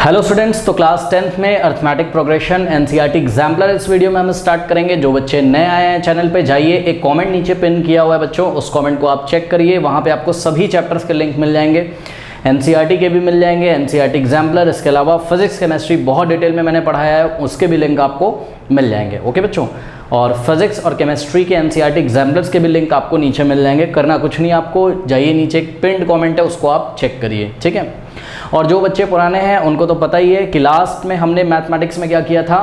Hello students, तो class 10th में arithmetic progression NCERT exemplar इस वीडियो में हम स्टार्ट करेंगे। जो बच्चे नए आए हैं चैनल पे, जाइए, एक कमेंट नीचे पिन किया हुआ है बच्चों, उस कमेंट को आप चेक करिए। वहाँ पे आपको सभी चैप्टर्स के लिंक मिल जाएंगे, एनसीईआरटी के भी मिल जाएंगे, एनसीईआरटी एग्जाम्पलर, इसके अलावा फिजिक्स केमिस्ट्री बहुत डिटेल में मैंने पढ़ाया है, उसके भी लिंक आपको मिल जाएंगे। ओके बच्चों, और फिजिक्स और केमिस्ट्री के एनसीईआरटी एग्जाम्पलर्स के भी लिंक आपको नीचे मिल जाएंगे। करना कुछ नहीं, आपको जाइए, नीचे एक पिन्ड कमेंट है, उसको आप चेक करिए, ठीक है। और जो बच्चे पुराने हैं उनको तो पता ही है कि लास्ट में हमने मैथमेटिक्स में क्या किया था।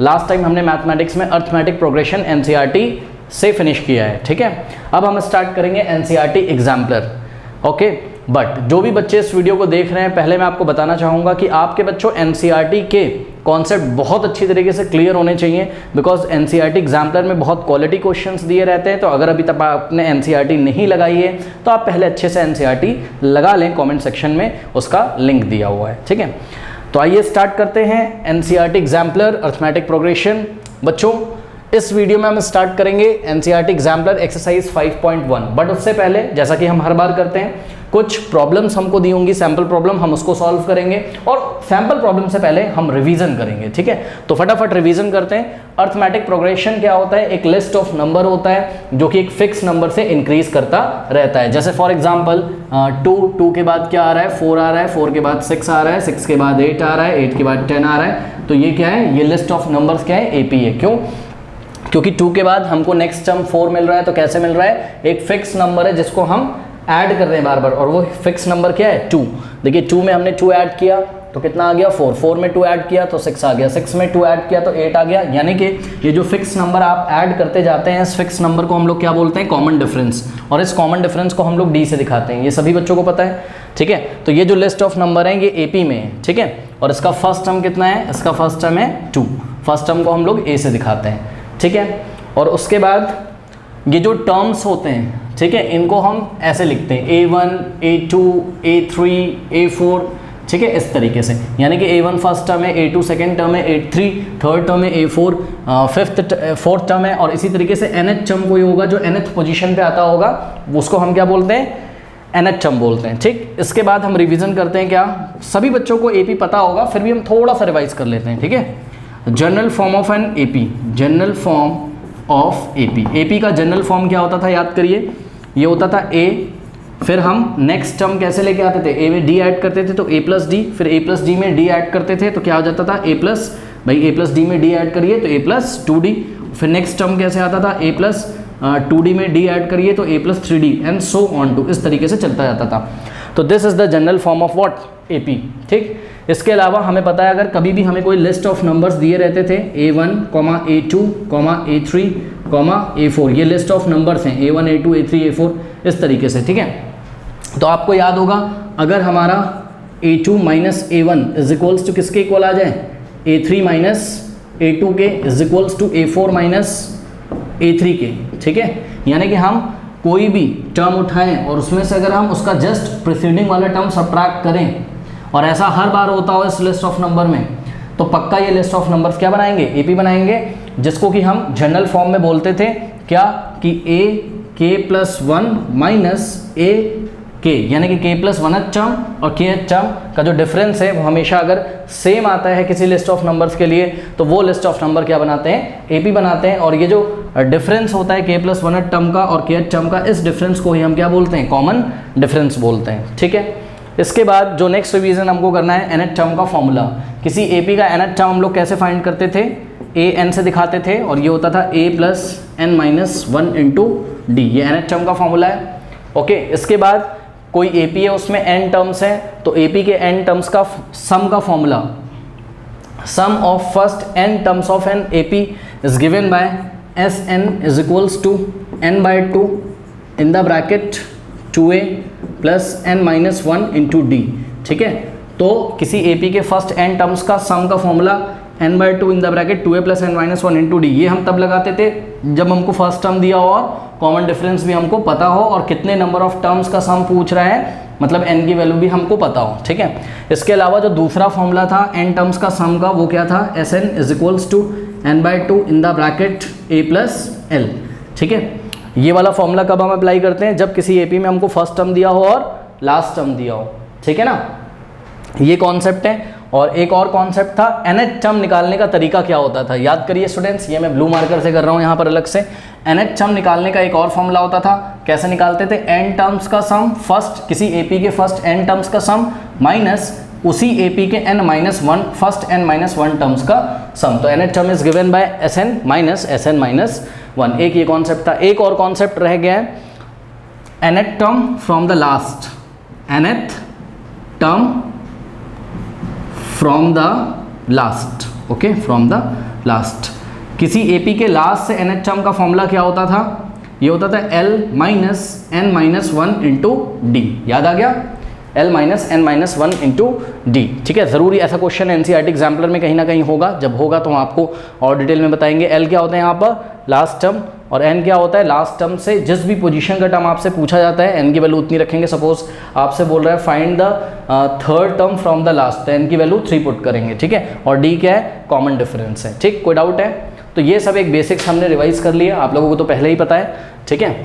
लास्ट टाइम हमने मैथमेटिक्स में अर्थमेटिक प्रोग्रेशन एनसीईआरटी से फिनिश किया है, ठीक है। अब हम स्टार्ट करेंगे एनसीईआरटी एग्जाम्पलर। ओके, बट जो भी बच्चे इस वीडियो को देख रहे हैं, पहले मैं आपको बताना चाहूँगा कि आपके बच्चों एनसीईआरटी के कॉन्सेप्ट बहुत अच्छी तरीके से क्लियर होने चाहिए, बिकॉज एनसीईआरटी एग्जाम्पलर में बहुत क्वालिटी क्वेश्चंस दिए रहते हैं। तो अगर अभी तक आपने एनसीईआरटी नहीं लगाई है तो आप पहले अच्छे से एनसीईआरटी लगा लें, कमेंट सेक्शन में उसका लिंक दिया हुआ है, ठीक है। तो आइए स्टार्ट करते हैं एनसीईआरटी एग्जाम्पलर अर्थमेटिक प्रोग्रेशन। बच्चों, इस वीडियो में हम स्टार्ट करेंगे एनसीईआरटी एग्जाम्पलर एक्सरसाइज 5.1। बट उससे पहले, जैसा कि हम हर बार करते हैं, कुछ प्रॉब्लम्स हमको दी होंगी, सैम्पल प्रॉब्लम, हम उसको सॉल्व करेंगे और सैम्पल प्रॉब्लम से पहले हम रिवीजन करेंगे, ठीक है। तो फटाफट रिवीजन करते हैं। अर्थमेटिक प्रोग्रेशन क्या होता है? एक लिस्ट ऑफ नंबर होता है जो कि एक फिक्स नंबर से इंक्रीज करता रहता है। जैसे फॉर एग्जाम्पल 2 के बाद क्या आ रहा है? 4 आ रहा है, 4 के बाद 6 आ रहा है, 6 के बाद 8 आ रहा है, 8 के बाद 10 आ रहा है। तो ये क्या है? ये लिस्ट ऑफ नंबर्स क्या है? एपी है। क्यों? क्योंकि 2 के बाद हमको नेक्स्ट टर्म 4 मिल रहा है। तो कैसे मिल रहा है? एक फिक्स नंबर है जिसको हम ऐड कर रहे हैं बार बार, और वो फिक्स नंबर क्या है? 2। देखिए 2 में हमने 2 ऐड किया तो कितना आ गया? 4। 4 में 2 ऐड किया तो 6 आ गया। 6 में 2 ऐड किया तो 8 आ गया। यानी कि ये जो फिक्स नंबर आप ऐड करते जाते हैं, इस फिक्स नंबर को हम लोग क्या बोलते हैं? Common difference. और इस कॉमन डिफरेंस को हम लोग डी से दिखाते हैं। ये सभी बच्चों को पता है, ठीक है। तो ये जो लिस्ट ऑफ नंबर है ये एपी में है, ठीक है। और इसका फर्स्ट टर्म कितना है? इसका फर्स्ट टर्म है 2। फर्स्ट टर्म को हम लोग ए से दिखाते हैं, ठीक है। और उसके बाद ये जो टर्म्स होते हैं, ठीक है, इनको हम ऐसे लिखते हैं A1, A2, A3, A4, ठीक है, इस तरीके से। यानी कि A1 फर्स्ट टर्म है, A2 सेकंड टर्म है, A3 थर्ड टर्म है, A4 फोर्थ टर्म है, और इसी तरीके से nth टर्म कोई होगा जो nth पोजीशन पे आता होगा, उसको हम क्या बोलते हैं? nth टर्म बोलते हैं, ठीक। इसके बाद हम रिवीजन करते हैं। क्या सभी बच्चों को AP पता होगा, फिर भी हम थोड़ा सा रिवाइज कर लेते हैं, ठीक है। General form of an AP, general form of AP का जनरल फॉर्म क्या होता था? याद करिए, ये होता था A, फिर हम नेक्स्ट टर्म कैसे लेके आते थे? A में D ऐड करते थे तो A प्लस डी, फिर A प्लस डी में D ऐड करते थे तो क्या हो जाता था? A प्लस, भाई A प्लस डी में D ऐड करिए तो A प्लस 2D। फिर नेक्स्ट टर्म कैसे आता था? A प्लस 2D में D ऐड करिए तो A plus 3D, and so on to, इस तरीके से चलता जाता था। तो this is the general form of what? AP, ठीक। इसके अलावा हमें पता है, अगर कभी भी हमें कोई लिस्ट ऑफ नंबर्स दिए रहते थे, A1, A2, A3, A4, ये लिस्ट ऑफ नंबर्स हैं, A1, A2, A3, A4, इस तरीके से, ठीक है। तो आपको याद होगा, अगर हमारा A2 minus A1 is equals to किसके इक्वल आ जाए? A3 माइनस A2 के is equals to A4 minus A3 के, ठीक है। यानी कि हम कोई भी टर्म उठाएं और उसमें से अगर हम उसका जस्ट प्रीसीडिंग वाला टर्म सब्ट्रैक्ट करें, और ऐसा हर बार होता हो इस लिस्ट ऑफ नंबर में, तो पक्का ये लिस्ट ऑफ नंबर्स क्या बनाएंगे? AP बनाएंगे, जिसको कि हम जनरल फॉर्म में बोलते थे क्या? कि AK+1 माइनस AK, यानी कि K+1 टर्म और K टर्म का जो डिफरेंस है वो हमेशा अगर सेम आता है किसी लिस्ट ऑफ नंबर्स के लिए, तो वो लिस्ट ऑफ नंबर क्या बनाते हैं? AP बनाते हैं। और ये जो डिफरेंस होता है K+1 टर्म का और K टर्म का, इस डिफरेंस को ही हम क्या बोलते हैं? कॉमन डिफरेंस बोलते हैं, ठीक है। इसके बाद जो नेक्स्ट रिवीजन हमको करना है, nth टर्म का फॉर्मूला। किसी AP का nth टर्म हम लोग कैसे फाइंड करते थे? AN से दिखाते थे, और ये होता था A plus n minus 1 into D, ये nth टर्म का फॉर्मूला है, ओके। इसके बाद कोई AP है, उसमें n टर्म्स हैं, तो AP के n टर्म्स का सम का formula, sum of first n terms of an AP is given by Sn is equals to n/2 in the bracket 2a plus n minus 1 into d, ठीक है। तो किसी AP के first n terms का sum का formula n/2 in the bracket 2a plus n minus 1 into D, ये हम तब लगाते थे जब हमको फर्स्ट टर्म दिया हो और कॉमन डिफरेंस भी हमको पता हो, और कितने नंबर ऑफ टर्म्स का सम पूछ रहा है, मतलब n की वैल्यू भी हमको पता हो, ठीक है। इसके अलावा जो दूसरा फॉर्मूला था n टर्म्स का सम का, वो क्या था? Sn is equals to n/2 in the bracket a plus l, ठीक है। ये वाला फॉर्मूला कब हम अप्लाई करते हैं? जब किसी AP में हमको फर्स्ट टर्म दिया हो और लास्ट टर्म दिया हो, ठीक है ना। ये कॉन्सेप्ट है। और एक और कॉन्सेप्ट था nth टर्म निकालने का तरीका क्या होता था। याद करिए स्टूडेंट्स, ये मैं ब्लू मार्कर से कर रहा हूँ यहाँ पर अलग से। nth टर्म निकालने का एक और फॉर्मूला होता था, कैसे निकालते थे, n टर्म्स का सम, फर्स्ट किसी AP के फर्स्ट n टर्म्स का सम माइनस उसी AP के n-1 फर्स्ट n-1 टर्म्स का सम। तो nth term is given by Sn minus Sn-1। एक ये कॉन्सेप्ट था। एक और कॉन्सेप्ट रह गया है nth term from the last, nth term from the last, okay, from the last. किसी AP के लास्ट से nth टर्म का फॉर्मूला क्या होता था, ये होता था L minus n-1 into D. याद आ गया, L minus n-1 into d. ठीक है, ज़रूरी ऐसा क्वेश्चन NCERT एग्जाम्पलर में कहीं ना कहीं होगा। जब होगा तो हम आपको और डिटेल में बताएंगे। L क्या होता है यहाँ पर लास्ट टर्म, और n क्या होता है लास्ट टर्म से जिस भी पोजीशन का टर्म आपसे पूछा जाता है n की वैल्यू उतनी रखेंगे। सपोज आपसे बोल रहा है find the third term from the last, तो n की वैल्यू 3 पुट करेंगे। ठीक है, और d क्या है, कॉमन डिफरेंस है। ठीक, कोई डाउट है? तो ये सब एक बेसिक्स हमने रिवाइज कर लिया, आप लोगों को तो पहले ही पता है। ठीक है,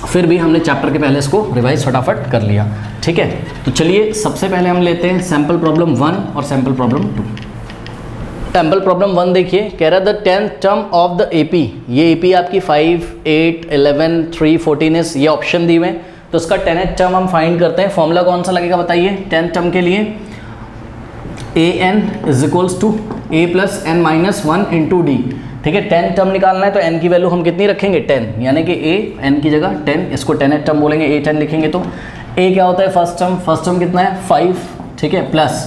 फिर भी हमने चैप्टर के पहले इसको रिवाइज फटाफट कर लिया। ठीक है, तो चलिए सबसे पहले हम लेते हैं सैम्पल प्रॉब्लम 1 और सैम्पल प्रॉब्लम 2। सैम्पल प्रॉब्लम 1 देखिए, कह रहा the 10th term of the AP। ये AP आपकी 5, 8, 11, 3, 14 ये ऑप्शन दिए हुए हैं। तो उसका 10th टर्म हम फाइंड करते हैं। फॉर्मूला कौन सा लगेगा बताइए 10th टर्म के लिए, an is equals to a plus n-1 into d. ठीक है, 10 टर्म निकालना है तो n की वैल्यू हम कितनी रखेंगे 10, यानी कि a n की जगह 10, इसको 10th टर्म बोलेंगे, a 10 लिखेंगे। तो a क्या होता है फर्स्ट टर्म कितना है 5, ठीक है, प्लस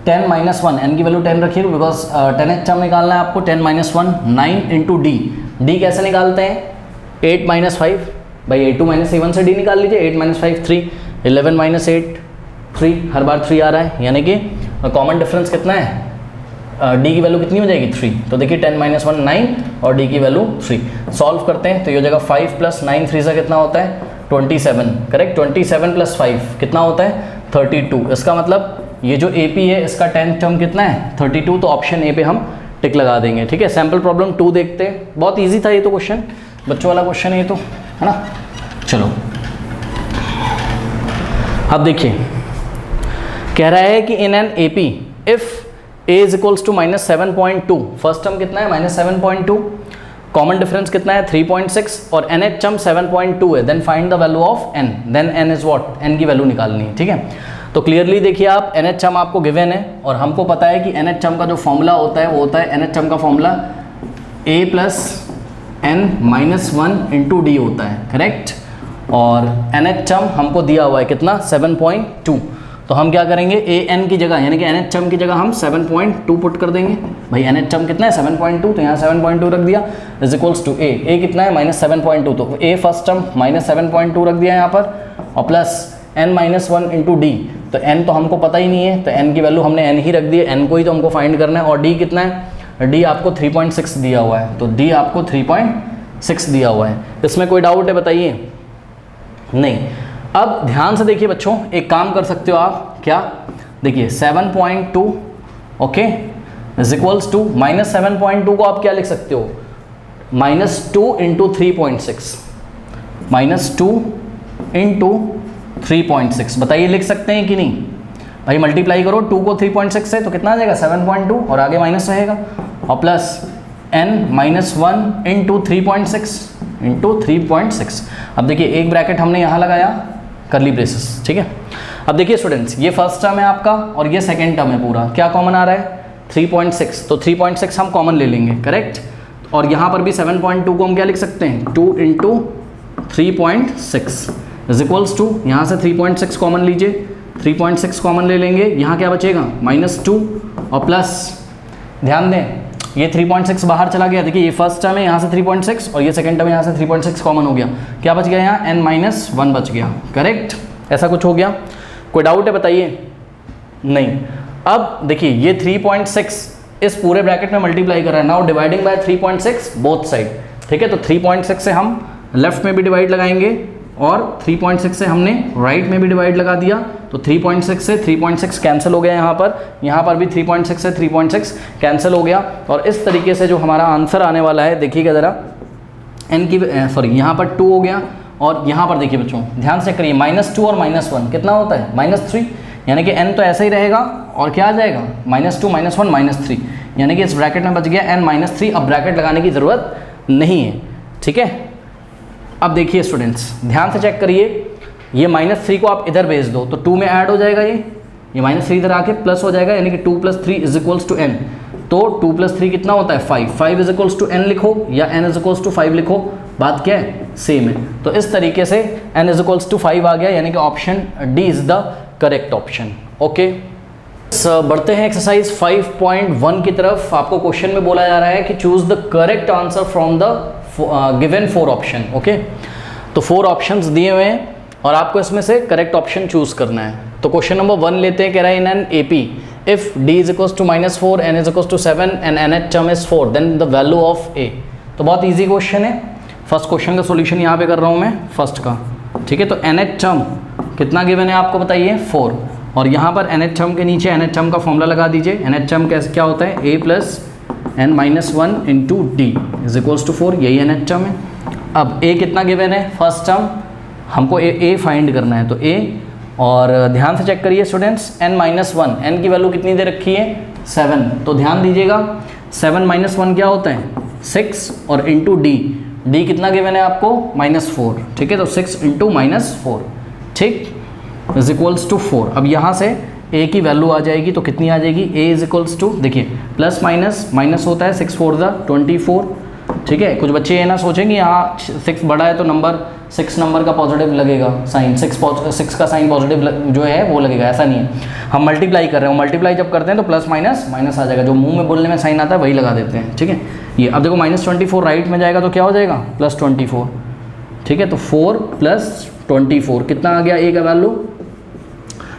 10 माइनस 1, n की वैल्यू 10 रखिएगा बिकॉज 10th टर्म निकालना है आपको, 10 माइनस 1 9 इंटू डी। डी कैसे निकालते हैं 8 माइनस 5, भाई 8 माइनस 7 से डी निकाल लीजिए, 8 माइनस 5 3, 11 माइनस 8 3, हर बार 3 आ रहा है, यानी कि कॉमन डिफरेंस कितना है डी की वैल्यू कितनी हो जाएगी 3। तो देखिए 10 माइनस 1 9 और डी की वैल्यू 3। सॉल्व करते हैं तो ये हो जाएगा 5 प्लस 9 3 से कितना होता है 27, करेक्ट। 27 प्लस 5 कितना होता है 32। इसका मतलब ये जो AP है इसका 10th टर्म कितना है 32। तो ऑप्शन ए पे हम टिक लगा देंगे। ठीक है, सैम्पल प्रॉब्लम 2 देखते हैं। बहुत ईजी था ये तो क्वेश्चन, बच्चों वाला क्वेश्चन है ये तो, है ना। चलो अब देखिए, कह रहा है कि in an AP if a is equals to minus 7.2, first term कितना है माइनस 7.2, कॉमन डिफरेंस कितना है 3.6 और nth टर्म 7.2 है, then find the value of n, then n is what, n की वैल्यू निकालनी है। ठीक है, तो क्लियरली देखिए आप nth टर्म आपको गिवन है और हमको पता है कि nth टर्म का जो फॉर्मूला होता है वो होता है nth टर्म का formula a plus n-1 into D होता है, करेक्ट। और nth टर्म हमको दिया हुआ है कितना 7.2, तो हम क्या करेंगे ए एन की जगह यानी कि nth टर्म की जगह हम 7.2 पुट कर देंगे। भाई nth टर्म कितना है 7.2, तो यहाँ 7.2 रख दिया इज इक्वल्स टू ए कितना है माइनस 7.2, तो ए फर्स्ट टर्म माइनस 7.2 रख दिया यहाँ पर और प्लस n-1 इंटू डी। तो n तो हमको पता ही नहीं है, तो n की वैल्यू हमने n ही रख दी है, n को ही तो हमको फाइंड करना है। और d कितना है, d आपको 3.6 दिया हुआ है, तो d आपको 3.6 दिया हुआ है। इसमें कोई डाउट है बताइए? नहीं। अब ध्यान से देखिए बच्चों, एक काम कर सकते हो आप, क्या देखिए 7.2 okay is equals to minus 7.2 को आप क्या लिख सकते हो -2 इंटू 3.6, -2 इंटू 3.6। बताइए लिख सकते हैं कि नहीं? भाई मल्टीप्लाई करो 2 को 3.6 से तो कितना आ जाएगा 7.2 और आगे माइनस रहेगा और प्लस n-1 इंटू 3.6 इंटू 3.6। अब देखिए एक ब्रैकेट हमने यहाँ लगाया करली ब्रेसेस, ठीक है। अब देखिए स्टूडेंट्स, ये फर्स्ट टर्म है आपका और ये सेकंड टर्म है पूरा, क्या कॉमन आ रहा है 3.6, तो 3.6 हम कॉमन ले लेंगे, करेक्ट। और यहाँ पर भी 7.2 को हम क्या लिख सकते हैं 2 इंटू 3.6 इज इक्वल्स टू, यहाँ से 3.6 कॉमन लीजिए, 3.6 कॉमन ले लेंगे, यहाँ क्या बचेगा -2 और प्लस ध्यान दें ये 3.6 बाहर चला गया। देखिए ये फर्स्ट टर्म है यहाँ से 3.6 और ये सेकंड टर्म यहाँ से 3.6 कॉमन हो गया, क्या बच गया यहाँ n-1 बच गया, करेक्ट। ऐसा कुछ हो गया, कोई डाउट है बताइए? नहीं। अब देखिए ये 3.6 इस पूरे ब्रैकेट में मल्टीप्लाई कर रहा है, now dividing bye 3.6 both side, ठीक है। तो 3.6 से हम लेफ्ट में भी डिवाइड लगाएंगे और 3.6 से हमने राइट में भी डिवाइड लगा दिया, तो 3.6 से 3.6 कैंसिल हो गया यहाँ पर भी 3.6 से 3.6 कैंसिल हो गया। और इस तरीके से जो हमारा आंसर आने वाला है देखिएगा ज़रा, n की सॉरी यहाँ पर 2 हो गया और यहाँ पर देखिए बच्चों ध्यान से करिए -2 और -1 कितना होता है -3, यानी कि n तो ऐसा ही रहेगा और क्या आ जाएगा -2 -1 -3, यानी कि इस ब्रैकेट में बच गया n-3। अब ब्रैकेट लगाने की ज़रूरत नहीं है, ठीक है। अब देखिए स्टूडेंट्स ध्यान से चेक करिए, ये -3 को आप इधर भेज दो तो 2 में ऐड हो जाएगा, ये -3 इधर आके प्लस हो जाएगा, यानी कि 2 + 3 = n। तो 2 + 3 कितना होता है 5, 5 = n लिखो या n = 5 लिखो, बात क्या है सेम है। तो इस तरीके से n = 5 आ गया, यानी कि option D is the correct option. Okay, बढ़ते हैं एक्सरसाइज 5.1 की तरफ। आपको क्वेश्चन में बोला जा रहा है कि choose the correct answer from the given 4 option. Okay, तो 4 ऑप्शंस दिए हुए हैं और आपको इसमें से करेक्ट ऑप्शन चूज करना है। तो क्वेश्चन नंबर 1 लेते हैं, कह रहा है in an AP if d = -4 n = 7 and nth term is 4 then the value of a। तो बहुत इजी क्वेश्चन है। फर्स्ट क्वेश्चन का सॉल्यूशन यहाँ पे कर रहा हूँ मैं, फर्स्ट का, ठीक है। तो nth टर्म कितना गिवन है आपको बताइए 4, और यहाँ पर nth टर्म के नीचे nth टर्म का फॉर्मूला लगा दीजिए। nth टर्म कैसे क्या होता है a + n-1 × d = 4, यही nth टर्म है। अब a कितना गिवन है फर्स्ट टर्म, हमको a फाइंड करना है, तो a, और ध्यान से चेक करिए स्टूडेंट्स n-1, n की वैल्यू कितनी दे रखी है 7, तो ध्यान दीजिएगा 7 - 1 क्या होता है 6, और इंटू d कितना गिवन है आपको -4, ठीक है। तो 6 × -4, ठीक, = 4। अब यहाँ से a की वैल्यू आ जाएगी तो कितनी आ जाएगी a = देखिए प्लस माइनस होता है 6 × 4 = 24, ठीक है। कुछ बच्चे ये ना सोचेंगे यहाँ 6 बड़ा है तो नंबर 6 नंबर का पॉजिटिव लगेगा साइन, 6 का साइन पॉजिटिव जो है वो लगेगा, ऐसा नहीं है। हम मल्टीप्लाई कर रहे हैं, मल्टीप्लाई जब करते हैं तो प्लस माइनस आ जाएगा, जो मुंह में बोलने में साइन आता है वही लगा देते हैं, ठीक है। ये अब देखो -24 राइट में जाएगा तो क्या हो जाएगा +24, ठीक है। तो 4 + 24 कितना आ गया a का वैल्यू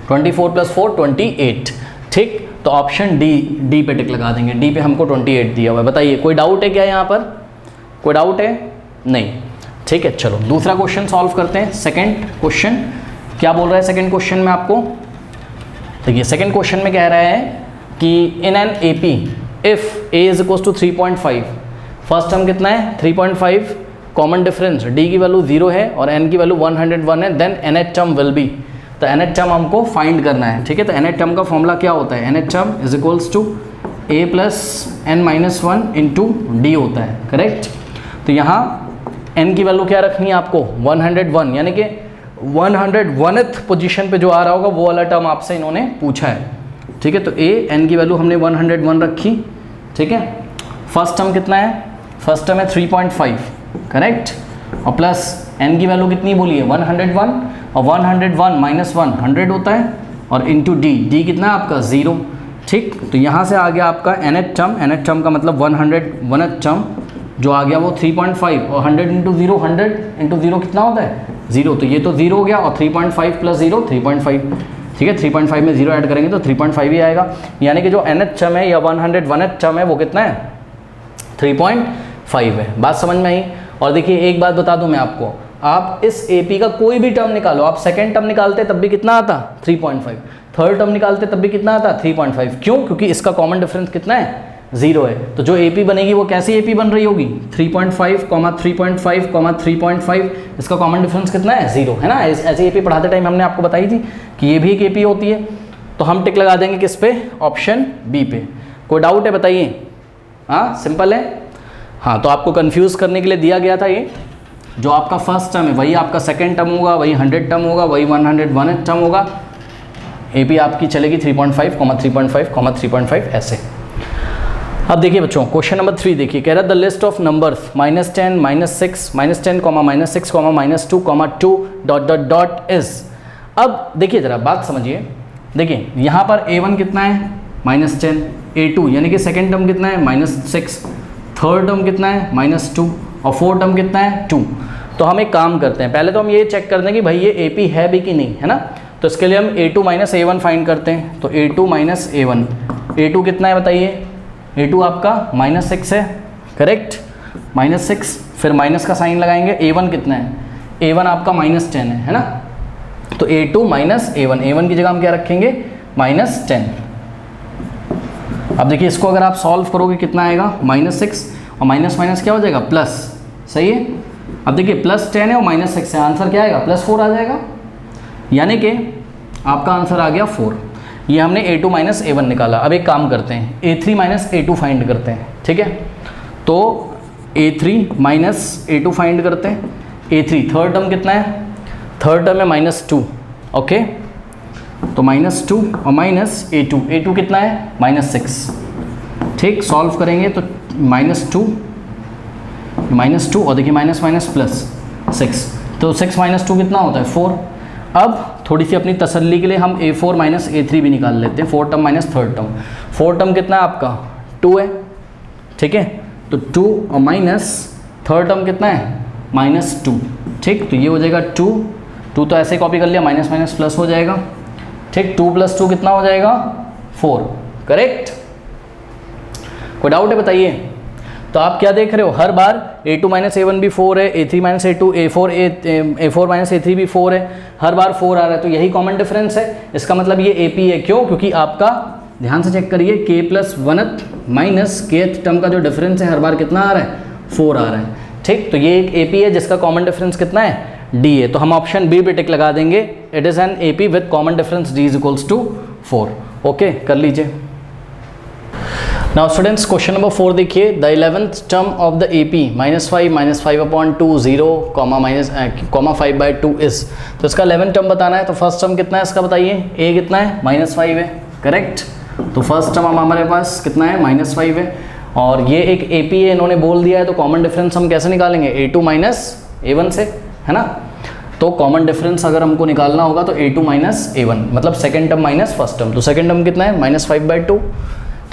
24 + 4 28, ठीक। तो ऑप्शन डी पे टिक लगा देंगे, डी पे हमको 28 दिया हुआ है। बताइए कोई डाउट है क्या यहाँ पर, कोई डाउट है नहीं, ठीक है। चलो दूसरा क्वेश्चन सॉल्व करते हैं। सेकंड क्वेश्चन क्या बोल रहा है सेकंड क्वेश्चन में आपको, देखिए सेकंड क्वेश्चन में कह रहा है कि in an AP if a = 3.5, first term कितना है 3.5, कॉमन डिफरेंस d की वैल्यू 0 है और n की वैल्यू 101 है, then nth term will be. तो nth टर्म हमको फाइंड करना है, ठीक है। तो nth टर्म का फॉर्मूला क्या होता है, nth term = a + n-1 × d होता है, करेक्ट। तो यहाँ n की वैल्यू क्या रखनी है आपको 101, यानी कि 101th पोजीशन पे जो आ रहा होगा वो वाला टर्म आपसे इन्होंने पूछा है, ठीक है। तो n की वैल्यू हमने 101 रखी, ठीक है। फर्स्ट टर्म कितना है, फर्स्ट टर्म है 3.5, करेक्ट, और प्लस n की वैल्यू कितनी बोली है 101, और 101 - 1 100 होता है, और इंटू d कितना है आपका 0, ठीक। तो यहाँ से आ गया आपका nth टर्म का मतलब 101th टर्म जो आ गया वो 3.5, और 100 × 0 100 × 0 कितना होता है 0, तो ये तो 0 हो गया, और 3.5 + 0 3.5, ठीक है। 3.5 में 0 ऐड करेंगे तो 3.5 ही आएगा, यानी कि जो nth टर्म है या 101th टर्म है वो कितना है 3.5 है। बात समझ में आई। और देखिए एक बात बता दूं मैं आपको, आप इस AP का कोई भी टर्म निकालो, आप सेकेंड टर्म निकालते तब भी कितना आता 3.5, थर्ड टर्म निकालते तब भी कितना आता 3.5, क्यों, क्योंकि इसका कॉमन डिफरेंस कितना है 0 है। तो जो AP बनेगी वो कैसी AP बन रही होगी 3.5, 3.5, 3.5, इसका कॉमन डिफरेंस कितना है 0 है ना। ऐसी AP पढ़ाते टाइम हमने आपको बताई थी कि ये भी एक AP होती है। तो हम टिक लगा देंगे किस पे, ऑप्शन बी पे। कोई डाउट है बताइए, हाँ सिंपल है। हाँ, तो आपको कंफ्यूज करने के लिए दिया गया था ये, जो आपका फर्स्ट टर्म है वही आपका सेकेंड टर्म होगा, वही 100 टर्म होगा, वही 101 टर्म होगा। AP आपकी चलेगी 3.5, 3.5, 3.5 ऐसे। अब देखिए बच्चों क्वेश्चन नंबर 3 देखिए, कह रहा है the list of numbers -10, -6, -10, -6, -2, -2 is. अब देखिए ज़रा बात समझिए, देखिए यहाँ पर A1 कितना है -10, A2 यानी कि सेकेंड टर्म कितना है -6, थर्ड टर्म कितना है -2, और फोर्थ टर्म कितना है 2। तो हम एक काम करते हैं, पहले तो हम ये चेक कर दें कि भाई ये AP है भी कि नहीं, है ना। तो इसके लिए हम A2 - A1 फाइंड करते हैं। तो A2 - A1, A2 कितना है बताइए, A2 आपका -6 है, करेक्ट, -6, फिर माइनस का साइन लगाएंगे। A1 कितना है, A1 आपका -10 है ना। तो A2 - A1, A1 की जगह हम क्या रखेंगे -10। अब देखिए इसको अगर आप सॉल्व करोगे कितना आएगा -6, और माइनस क्या हो जाएगा प्लस, सही है। अब देखिए +10 है और -6 है, आंसर क्या आएगा +4 आ जाएगा, यानी कि आपका आंसर आ गया 4। ये हमने A2 माइनस A1 निकाला। अब एक काम करते हैं, A3 माइनस A2 फाइंड करते हैं, ठीक है। तो A3 माइनस A2 फाइंड करते हैं। A3 थर्ड टर्म कितना है, थर्ड टर्म है -2, ओके। तो -2 और माइनस A2 कितना है -6, ठीक। सॉल्व करेंगे तो -2 और देखिए माइनस माइनस प्लस 6, तो 6 माइनस 2 कितना होता है 4। अब थोड़ी सी अपनी तसल्ली के लिए हम A4 माइनस A3 भी निकाल लेते हैं, 4 term minus third term. 4 term कितना है आपका 2 है, ठीक है। तो 2 और माइनस थर्ड टर्म कितना है -2, ठीक। तो ये हो जाएगा 2 तो ऐसे कॉपी कर लिया, माइनस माइनस प्लस हो जाएगा, ठीक। 2 + 2 कितना हो जाएगा 4, करेक्ट। कोई डाउट है बताइए। तो आप क्या देख रहे हो, हर बार A2 माइनस A1 भी 4 है, A3 minus A2, A4 minus A3 भी 4 है, हर बार 4 आ रहा है। तो यही कॉमन डिफरेंस है, इसका मतलब ये AP है। क्यों? क्योंकि आपका ध्यान से चेक करिए, k+1th माइनस kth टर्म का जो डिफरेंस है हर बार कितना आ रहा है 4 आ रहा है, ठीक। तो ये एक AP है जिसका कॉमन डिफरेंस कितना है D है। तो हम ऑप्शन बी पे टिक लगा देंगे, it is an AP with common difference D = 4। Okay, कर लीजिए। नाउ स्टूडेंट्स क्वेश्चन नंबर 4 देखिए, the 11th term of the AP -5 0, 5/2 is. तो इसका 11th टर्म बताना है। तो फर्स्ट टर्म कितना है इसका बताइए, A कितना है -5 है, करेक्ट। तो फर्स्ट टर्म हमारे पास कितना है -5 है, और ये एक AP है, इन्होंने बोल दिया है। तो कॉमन डिफरेंस हम कैसे निकालेंगे, A2 माइनस A1 से, है ना। तो कॉमन डिफरेंस अगर हमको निकालना होगा तो A2 माइनस A1, मतलब second term minus first term. तो सेकेंड टर्म कितना है -5/2,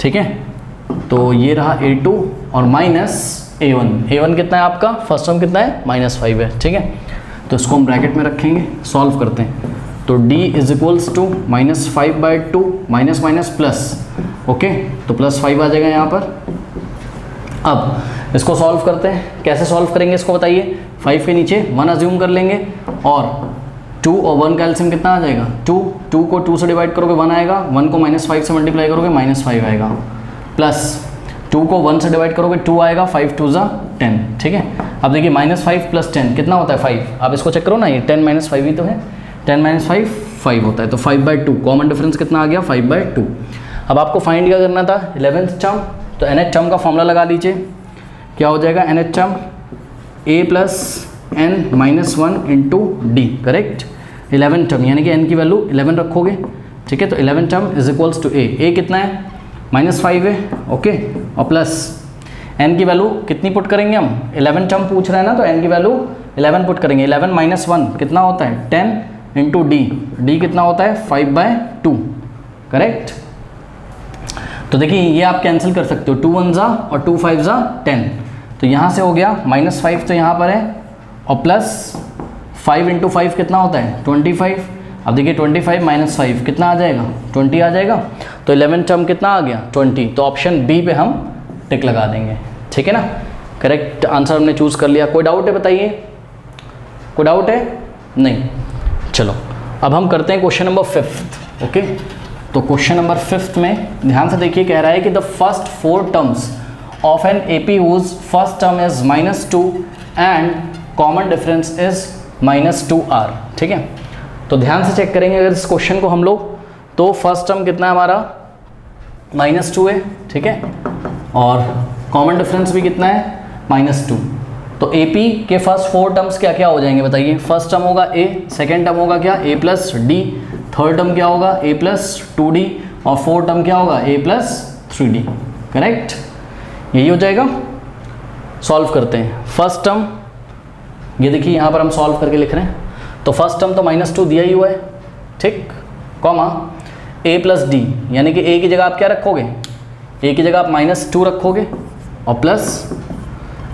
ठीक है। तो ये रहा A2 और माइनस A1 कितना है आपका, फर्स्ट टर्म कितना है -5 है, ठीक है। तो इसको हम ब्रैकेट में रखेंगे, सॉल्व करते हैं। तो D = -5/2 minus minus plus, okay. तो +5 आ जाएगा यहाँ पर। अब इसको सॉल्व करते हैं, कैसे सॉल्व करेंगे इसको बताइए। 5 के नीचे 1 अज्यूम कर लेंगे, और 2 और 1 का एलसीएम कितना आ जाएगा 2 को 2 से डिवाइड करोगे 1 आएगा, 1 को -5 से मल्टीप्लाई करोगे -5 आएगा, प्लस 2 को 1 से डिवाइड करोगे 2 आएगा, 5 2 = 10, ठीक है। अब देखिए -5 + 10 कितना होता है 5। आप इसको चेक करो ना, ये 10 - 5 ही तो है, 10 - 5 5 होता है। तो 5/2 कॉमन डिफरेंस कितना आ गया 5/2। अब आपको फाइंड क्या करना था 11th टर्म। तो nth टर्म का फॉर्मूला लगा लीजिए, क्या हो जाएगा nth term A + n - 1 × D, correct. 11th term यानी कि n की वैल्यू 11 रखोगे, ठीक है। तो 11th टर्म = A कितना है -5 है, ओके, और प्लस n की वैल्यू कितनी पुट करेंगे हम, 11 टर्म पूछ रहा है ना, तो n की वैल्यू 11 पुट करेंगे। 11 - 1 कितना होता है 10 × D कितना होता है 5/2, करेक्ट। तो देखिए ये आप कैंसिल कर सकते हो, 2 1 ज़ा और 2 5 ज़ा 10। तो यहाँ से हो गया -5 तो यहाँ पर है, और प्लस 5 × 5 कितना होता है 25। अब देखिए 25 - 5 कितना आ जाएगा 20 आ जाएगा। तो 11 टर्म कितना आ गया 20। तो ऑप्शन बी पे हम टिक लगा देंगे, ठीक है ना। करेक्ट आंसर हमने चूज़ कर लिया। कोई डाउट है बताइए, कोई डाउट है नहीं। चलो अब हम करते हैं क्वेश्चन नंबर 5, ओके। तो क्वेश्चन नंबर 5 में ध्यान से देखिए, कह रहा है कि the first 4 terms of an AP whose first term is -2 and common difference is -2r, ठीक है। तो ध्यान से चेक करेंगे अगर इस क्वेश्चन को हम लोग, तो फर्स्ट टर्म कितना है हमारा -2 है, ठीक है, और कॉमन डिफरेंस भी कितना है -2। तो AP के फर्स्ट 4 टर्म्स क्या क्या हो जाएंगे बताइए। फर्स्ट टर्म होगा A, सेकेंड टर्म होगा क्या A + D, थर्ड टर्म क्या होगा A + 2D, और फोर्थ टर्म क्या होगा A + 3D, करेक्ट। यही हो जाएगा। सॉल्व करते हैं। फर्स्ट टर्म ये देखिए यहाँ पर हम सॉल्व करके लिख रहे हैं। तो फर्स्ट टर्म तो -2 दिया ही हुआ है, ठीक, कॉमा A + D, यानी कि A की जगह आप क्या रखोगे, A की जगह आप -2 रखोगे, और प्लस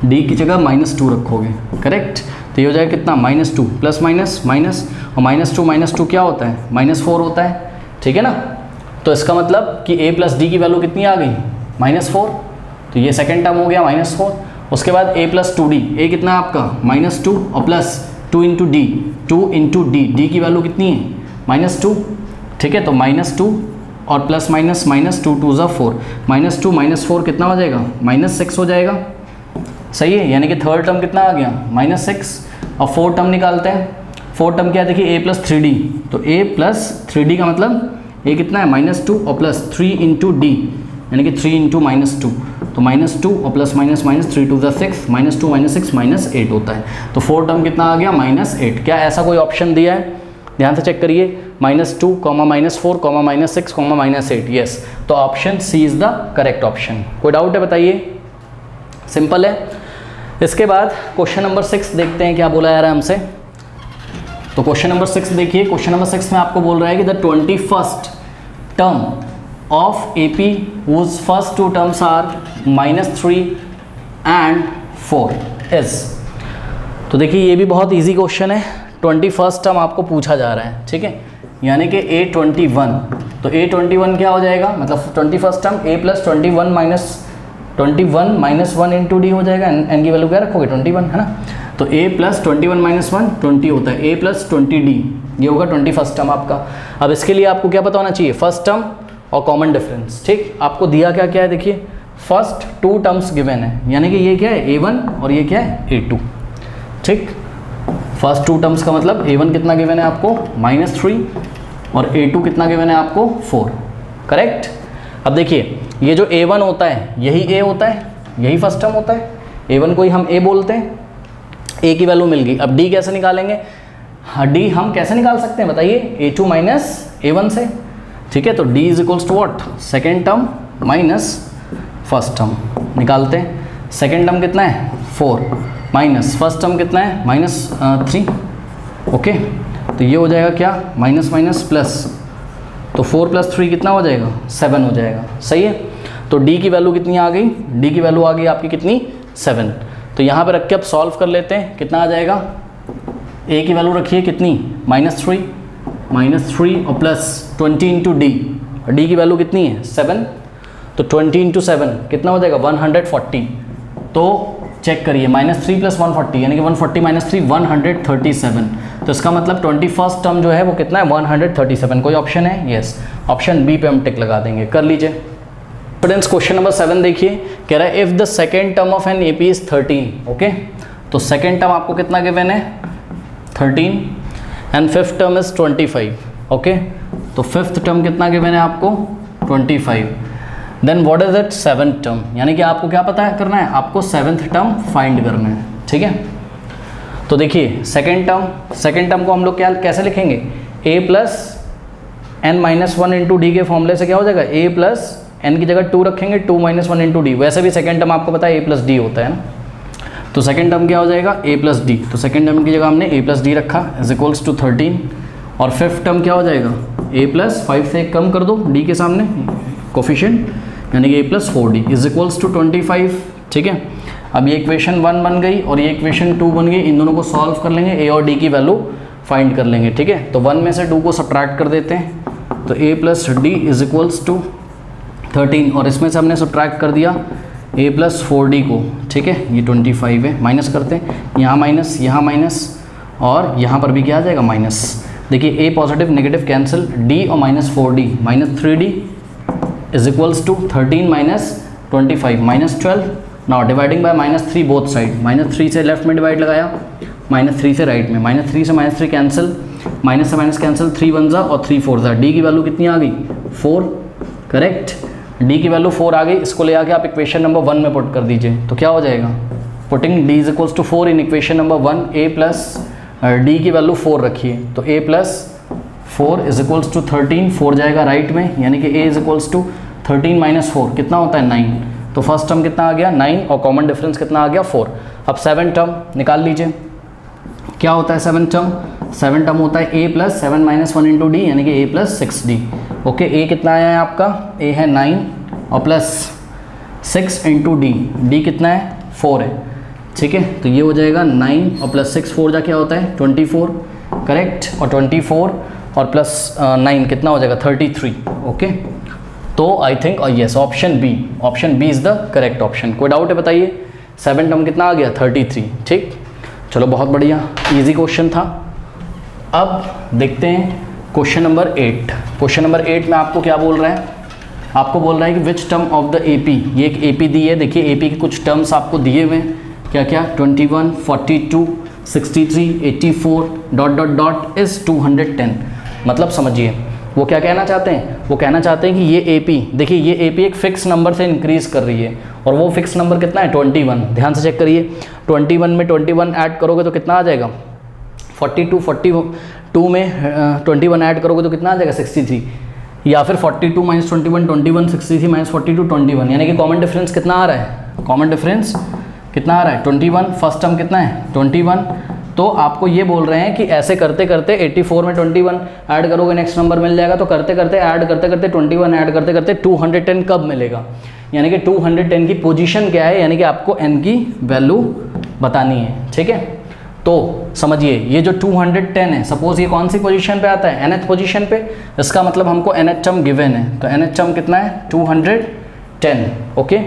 D की जगह -2 रखोगे, करेक्ट। तो ये हो जाएगा कितना -2 प्लस माइनस माइनस, और -2 क्या होता है -4 होता है, ठीक है ना। तो इसका मतलब कि A + D की वैल्यू कितनी आ गई -4। तो ये सेकेंड टर्म हो गया -4। उसके बाद A + 2D, A कितना आपका -2 और प्लस 2 × D, 2 × D, D की वैल्यू कितनी है -2, ठीक है। तो -2 और प्लस माइनस -2 2 ज़ा 4, -2 - 4 कितना हो जाएगा -6 हो जाएगा, सही है। यानी कि थर्ड टर्म कितना आ गया -6। और फोर्थ टर्म निकालते हैं। फोर्थ टर्म क्या है देखिए A + 3D, तो A + 3D का मतलब ये कितना है -2 और प्लस 3 इंटू डी, यानी कि 3 इंटू -2, तो -2 और plus minus minus 3 to the 6, -2 -6 -8 होता है। तो 4 टर्म कितना आ गया -8। क्या ऐसा कोई ऑप्शन दिया है? ध्यान से चेक करिए, -2, -4, -6, -8, यस। तो option C is the correct option. कोई डाउट है बताइए? सिंपल है। इसके बाद क्वेश्चन नंबर 6 देखते हैं क्या बोला जा रहा है हमसे। तो क्वेश्चन नंबर 6 देखिए, क्वेश्चन नंबर 6 में आपको बोल रहा है कि the 21st term of AP whose first two terms are -3 and 4 is। तो देखिए ये भी बहुत इजी क्वेश्चन है। 21st टर्म आपको पूछा जा रहा है, ठीक है, यानी कि A21। तो A21 क्या हो जाएगा, मतलब 21st term A plus 21 minus 1 into D हो जाएगा। एन की वैल्यू क्या रखोगे 21, है ना। तो A प्लस 21 माइनस 1 20 होता है, A प्लस 20D, ये होगा 21st टर्म आपका। अब इसके लिए आपको क्या पता होना चाहिए, फर्स्ट टर्म और कॉमन डिफरेंस, ठीक। आपको दिया क्या क्या है, देखिए फर्स्ट 2 टर्म्स गिवन है, यानी कि ये क्या है A1 और ये क्या है A2, ठीक। फर्स्ट 2 टर्म्स का मतलब A1 कितना गिवन है आपको -3 और A2 कितना गिवन है आपको 4, करेक्ट। अब देखिए ये जो A1 होता है यही A होता है, यही फर्स्ट टर्म होता है। A1 को ही हम A बोलते हैं, A की वैल्यू मिल गई। अब D कैसे निकालेंगे, हाँ D हम कैसे निकाल सकते हैं बताइए, A2 माइनस A1 से, ठीक है। तो D is equals to what, second term minus first term निकालते हैं। सेकेंड टर्म कितना है 4 माइनस फर्स्ट टर्म कितना है -3, ओके। तो ये हो जाएगा क्या, माइनस माइनस प्लस, तो 4 + 3 कितना हो जाएगा 7 हो जाएगा, सही है। तो D की वैल्यू कितनी आ गई, D की वैल्यू आ गई आपकी कितनी 7। तो यहाँ पे रख के अब सॉल्व कर लेते हैं, कितना आ जाएगा, A की वैल्यू रखिए कितनी -3 और प्लस 20 इंटू डी, डी की वैल्यू कितनी है 7, तो 20 इंटू 7 कितना हो जाएगा 140। तो चेक करिए -3 + 140 यानी कि 140 - 3 137। तो इसका मतलब 21st टर्म जो है वो कितना है 137। कोई ऑप्शन है, यस, ऑप्शन बी पे हम टिक लगा देंगे, कर लीजिए। स्टूडेंट्स क्वेश्चन नंबर 7 देखिए, कह रहा है if the second term of an AP is 13, okay. तो सेकेंड टर्म आपको कितना गिवन है 13 and fifth term is 25, okay. तो फिफ्थ टर्म कितना गिवन है आपको 25। Then what is it seventh term, यानी कि आपको क्या पता है करना है, आपको सेवन्थ टर्म फाइंड करना है, ठीक है। तो देखिए सेकेंड टर्म को हम लोग क्या कैसे लिखेंगे, A plus n-1 into D के फॉर्मूले से क्या हो जाएगा, A प्लस n की जगह 2 रखेंगे, 2 - 1 इंटू डी। वैसे भी सेकेंड टर्म आपको पता है A प्लस डी होता है ना। तो सेकेंड टर्म क्या हो जाएगा A प्लस डी, तो सेकेंड टर्म की जगह हमने A प्लस डी रखा इज इक्वल्स टू 13। और फिफ्थ टर्म क्या हो जाएगा A प्लस 5 से कम कर दो D के सामने कोफिशिएंट, यानी कि A plus 4D is equals to 25, ठीक है। अब ये इक्वेशन 1 बन गई और ये इक्वेशन 2 बन गई, इन दोनों को सॉल्व कर लेंगे, A और D की वैल्यू फाइंड कर लेंगे, ठीक है। तो 1 में से 2 को सब्ट्रैक्ट कर देते हैं, तो A plus D is equals to 13 और इसमें से हमने सब्ट्रैक्ट कर दिया A प्लस 4D को, ठीक है। ये 25 है, माइनस करते हैं, यहाँ माइनस और यहाँ पर भी क्या आ जाएगा माइनस। देखिए A positive negative cancel, D और -4D -3D is equals to 13 - 25 -12। Now dividing by -3 both side, -3 से लेफ्ट में डिवाइड लगाया, -3 से राइट में, -3 से -3 कैंसिल, माइनस से माइनस कैंसिल, 3 1 जा और 3 4 जा। D की वैल्यू कितनी आ गई 4, करेक्ट। D की वैल्यू 4 आ गई, इसको ले आके आप इक्वेशन नंबर 1 में पुट कर दीजिए, तो क्या हो जाएगा, putting D is equals to 4 in equation number 1, A plus D की वैल्यू 4 रखिए, तो A plus 4 is equals to 13, 4 जाएगा राइट में, यानी कि A इज इक्वल्स टू 13 - 4 कितना होता है 9। तो फर्स्ट टर्म कितना आ गया 9 और कॉमन डिफरेंस कितना आ गया 4। अब सेवन टर्म निकाल लीजिए, क्या होता है सेवन टर्म होता है A प्लस 7 - 1 इंटू डी, यानी कि A plus 6D, okay. A कितना आया है आपका, A है 9 और प्लस 6 इंटू D कितना है 4 है, ठीक है। तो ये हो जाएगा 9 और प्लस 6 4 जा क्या होता है 24, करेक्ट। और 24 और प्लस 9 कितना हो जाएगा 33, ओके। तो I think yes option B is the correct option. कोई डाउट है बताइए, सेवन टर्म कितना आ गया 33, ठीक। चलो बहुत बढ़िया, इजी क्वेश्चन था। अब देखते हैं क्वेश्चन नंबर 8। क्वेश्चन नंबर 8 में आपको क्या बोल रहा है, आपको बोल रहा है कि which term of the AP, ये एक AP दी है, देखिए AP के कुछ टर्म्स आपको दिए हुए हैं, क्या क्या 21 42 63 84 ... इज़ 210। मतलब समझिए वो क्या कहना चाहते हैं, वो कहना चाहते हैं कि ये AP, देखिए ये AP एक फिक्स नंबर से इंक्रीज कर रही है और वो फिक्स नंबर कितना है 21। ध्यान से चेक करिए, 21 में 21 ऐड करोगे तो कितना आ जाएगा 42, 42 में 21 ऐड करोगे तो कितना आ जाएगा 63, या फिर 42 माइनस 21, 21 63 माइनस 42 21, यानी कि कॉमन डिफरेंस कितना आ रहा है, कॉमन डिफरेंस कितना आ रहा है 21। फर्स्ट टर्म कितना है 21। तो आपको ये बोल रहे हैं कि ऐसे करते करते 84 में 21 ऐड करोगे नेक्स्ट नंबर मिल जाएगा, तो करते करते ऐड करते करते 21 ऐड करते करते 210 कब मिलेगा, यानी कि 210 की पोजीशन क्या है, यानी कि आपको n की वैल्यू बतानी है। ठीक है, तो समझिए ये जो 210 है, सपोज ये कौन सी पोजीशन पे आता है, nth पोजीशन पे, इसका मतलब हमको nth टर्म गिवन है, तो nth टर्म कितना है 210। ओके,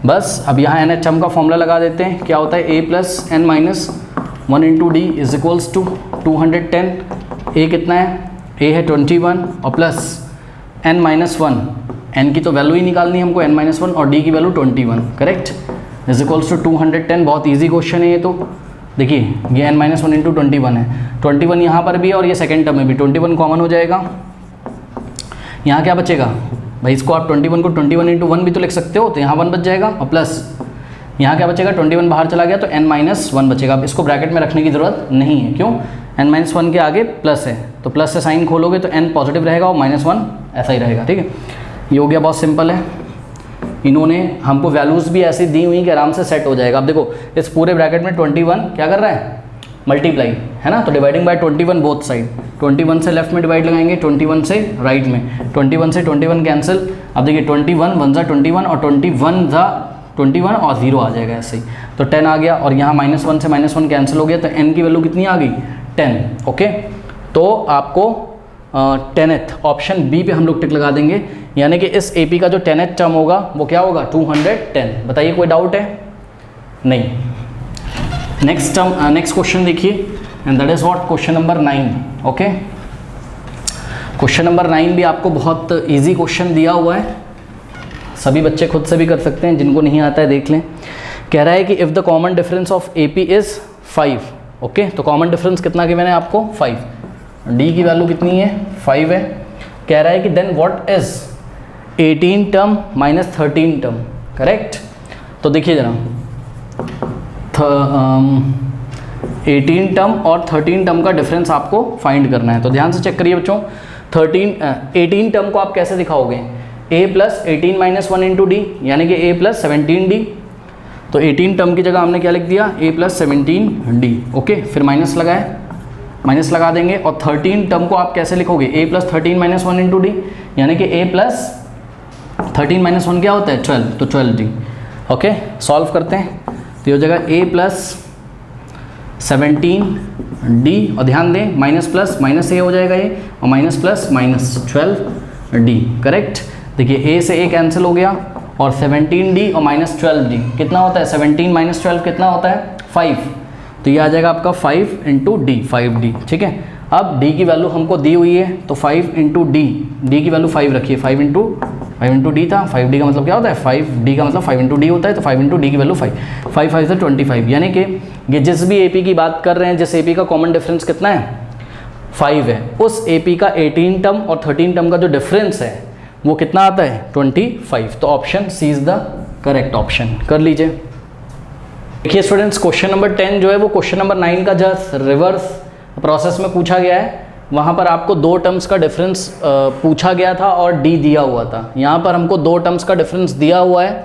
बस अब यहाँ nth टर्म का फॉर्मूला लगा देते हैं, क्या होता है a plus n minus 1 into d is equals to 210। a कितना है, a है 21 और प्लस n माइनस 1, n की तो वैल्यू ही निकालनी है हमको, n माइनस 1, और d की value 21, correct, is equals to 210। बहुत ईजी क्वेश्चन है ये तो। देखिए ये n माइनस 1 इंटू 21 है, 21 यहाँ पर भी है और ये सेकेंड टर्म में भी 21 कॉमन हो जाएगा। यहाँ क्या बचेगा भाई, इसको आप 21 को 21 इंटू 1 भी तो लिख सकते हो, तो यहाँ 1 बच जाएगा और प्लस यहाँ क्या बचेगा 21 बाहर चला गया तो n माइनस 1 बचेगा। अब इसको ब्रैकेट में रखने की ज़रूरत नहीं है, क्यों, n माइनस 1 के आगे प्लस है, तो प्लस से साइन खोलोगे तो n पॉजिटिव रहेगा और माइनस 1 ऐसा ही रहेगा। ठीक है, ये हो गया, बहुत सिंपल है। इन्होंने हमको वैल्यूज़ भी ऐसी दी हुई कि आराम से सेट हो जाएगा। अब देखो इस पूरे ब्रैकेट में 21 क्या कर रहा है, मल्टीप्लाई है ना, तो डिवाइडिंग बाय 21 बोथ साइड, 21 से लेफ्ट में डिवाइड लगाएंगे, 21 से राइट में, 21 से 21 कैंसिल। अब देखिए 21 1 जा 21 और 21 जा 21 और 0 आ जाएगा ऐसे ही, तो 10 आ गया, और यहाँ माइनस 1 से माइनस 1 कैंसिल हो गया, तो n की वैल्यू कितनी आ गई 10। ओके, तो आपको 10th ऑप्शन बी पे हम लोग टिक लगा देंगे, यानी कि इस AP का जो 10th टर्म होगा वो क्या होगा 210। बताइए कोई डाउट है, नहीं। नेक्स्ट टर्म, नेक्स्ट क्वेश्चन देखिए, and that is what question number 9। Okay, question number 9 भी आपको बहुत इजी क्वेश्चन दिया हुआ है, सभी बच्चे खुद से भी कर सकते हैं, जिनको नहीं आता है देख लें। कह रहा है कि if the common difference of AP is 5। Okay, तो कॉमन डिफरेंस कितना गिवन है आपको 5, D की वैल्यू कितनी है 5 है। कह रहा है कि then what is 18 term minus 13 term, correct. तो देखिए जरा 18 टर्म और 13 टर्म का डिफरेंस आपको फाइंड करना है, तो ध्यान से चेक करिए बच्चों। 18 टर्म को आप कैसे दिखाओगे, a plus 18 minus 1 into D, यानी कि a प्लस 17d। तो 18 टर्म की जगह हमने क्या लिख दिया a प्लस 17d। ओके, फिर माइनस लगाए, माइनस लगा देंगे, और 13 टर्म को आप कैसे लिखोगे a plus 13 minus 1 into D, यानी कि a प्लस 13 माइनस 1 क्या होता है 12, तो 12d। ओके, सॉल्व करते हैं, तो ये हो जाएगा a प्लस 17d, और ध्यान दें माइनस प्लस माइनस a हो जाएगा ये, और minus plus minus 12d, correct. देखिए a से a कैंसिल हो गया, और 17d और माइनस 12d कितना होता है, 17 माइनस 12 कितना होता है 5, तो ये आ जाएगा आपका 5 इंटू डी, 5d। ठीक है, अब d की वैल्यू हमको दी हुई है, तो 5 इंटू डी, डी की वैल्यू 5 रखिए, 5 इंटू डी था, 5d का मतलब क्या होता है 5d का मतलब 5 इंटू डी होता है, तो 5 इंटू डी की वैल्यू 5, 5 5 से 25, यानी कि ये जिस भी AP की बात कर रहे हैं, जिस AP का कॉमन डिफरेंस कितना है 5 है, उस AP का 18 टर्म और 13 टर्म का जो डिफरेंस है वो कितना आता है 25। तो option C is the correct option, कर लीजिए। देखिए स्टूडेंट्स, क्वेश्चन नंबर 10 जो है वो क्वेश्चन नंबर 9 का जस्ट रिवर्स प्रोसेस में पूछा गया है। वहाँ पर आपको 2 टर्म्स का डिफरेंस पूछा गया था और D दिया हुआ था, यहाँ पर हमको 2 टर्म्स का डिफरेंस दिया हुआ है।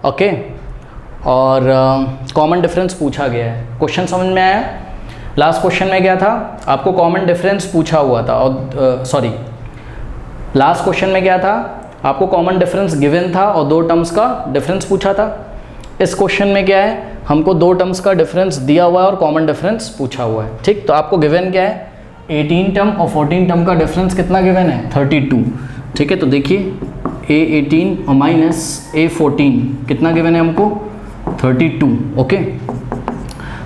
ओके, और कॉमन डिफरेंस पूछा गया है। क्वेश्चन समझ में आया? लास्ट क्वेश्चन में क्या था, आपको कॉमन डिफरेंस पूछा हुआ था, और सॉरी लास्ट क्वेश्चन में क्या था, आपको कॉमन डिफरेंस गिवन था और 2 टर्म्स का डिफरेंस पूछा था। इस क्वेश्चन में क्या है, हमको 2 टर्म्स का डिफरेंस दिया हुआ है और कॉमन डिफरेंस पूछा हुआ है। ठीक, तो आपको गिवन क्या है, 18 टर्म और 14 टर्म का डिफरेंस कितना गिवन है 32। ठीक है, तो देखिए A18 और माइनस A14 कितना गिवन है हमको 32। ओके,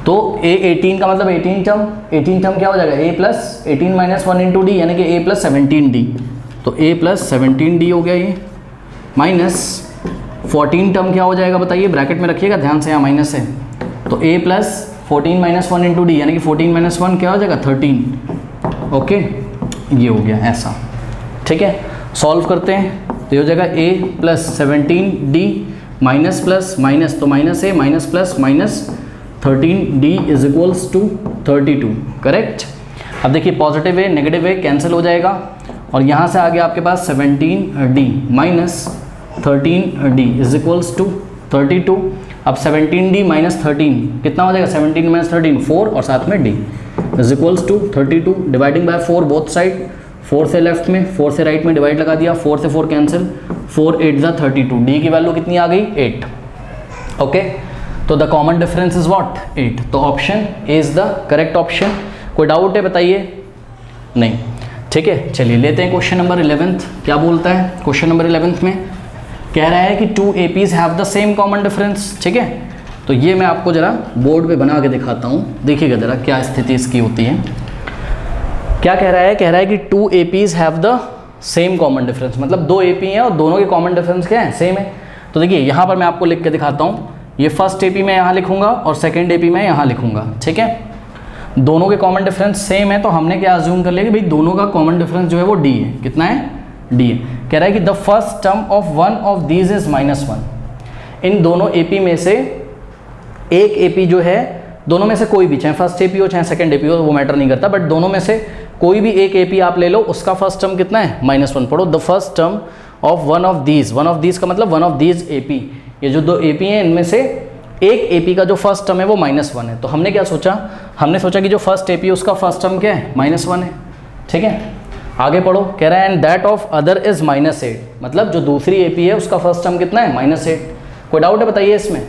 तो A18 का मतलब 18 टर्म क्या हो जाएगा A plus 18 minus 1 into D, यानी कि A प्लस 17d, तो A प्लस 17d हो गया ये, माइनस 14 टर्म क्या हो जाएगा बताइए, ब्रैकेट में रखिएगा ध्यान से, यहाँ माइनस है, तो A plus 14 minus 1 into D, यानी कि 14 माइनस 1 क्या हो जाएगा 13। ओके, ये हो गया ऐसा। ठीक है, सॉल्व करते हैं तो ये हो जाएगा a plus 17d minus plus minus, तो minus a minus plus minus 13d is equals to 32, correct. अब देखिए पॉजिटिव है नेगेटिव है कैंसिल हो जाएगा और यहाँ से आगे आपके पास 17d minus 13d is equals to 32। अब 17d माइनस 13 कितना हो जाएगा, 17 माइनस 13 4 और साथ में d is equals to 32। Dividing by 4 both side, 4 से लेफ्ट में 4 से राइट में डिवाइड लगा दिया, 4 से 4 कैंसिल, 4 8 ज़ा 32, d की वैल्यू कितनी आ गई 8। ओके, तो the common difference is what 8, तो option a is the correct option. कोई डाउट है बताइए, नहीं, ठीक है। चलिए लेते हैं क्वेश्चन नंबर 11th, क्या बोलता है क्वेश्चन नंबर 11th में, कह रहा है कि 2 APs have the same common difference, ठीक है। तो ये मैं आपको ज़रा बोर्ड पे बना के दिखाता हूँ, देखिएगा ज़रा क्या स्थिति इसकी होती है। क्या कह रहा है, कह रहा है कि 2 APs have the same common difference, मतलब 2 AP हैं और दोनों के कॉमन डिफरेंस क्या है, सेम है। तो देखिए यहाँ पर मैं आपको लिख के दिखाता हूँ, ये फर्स्ट AP मैं यहाँ लिखूँगा और सेकेंड AP मैं यहाँ लिखूँगा, ठीक है। दोनों के कॉमन डिफरेंस सेम है तो हमने क्या अज्यूम कर लिया कि भाई दोनों का कॉमन डिफरेंस जो है वो d है, कितना है d है। कह रहा है कि the first term of one of these is -1, इन दोनों AP में से एक AP जो है, दोनों में से कोई भी, चाहे फर्स्ट AP हो चाहे सेकंड AP हो, वो मैटर नहीं करता, बट दोनों में से कोई भी एक AP आप ले लो, उसका फर्स्ट टर्म कितना है -1। पढ़ो, the first term of one of these का मतलब वन ऑफ दीज AP, ये जो 2 AP हैं इनमें से एक AP का जो फर्स्ट टर्म है वो -1 है। तो हमने क्या सोचा, हमने सोचा कि जो फर्स्ट AP है उसका फर्स्ट टर्म क्या है -1 है, ठीक है। आगे पढ़ो, कह रहा है and that of other is -8, मतलब जो दूसरी AP है उसका फर्स्ट टर्म कितना है -8। कोई डाउट है बताइए इसमें।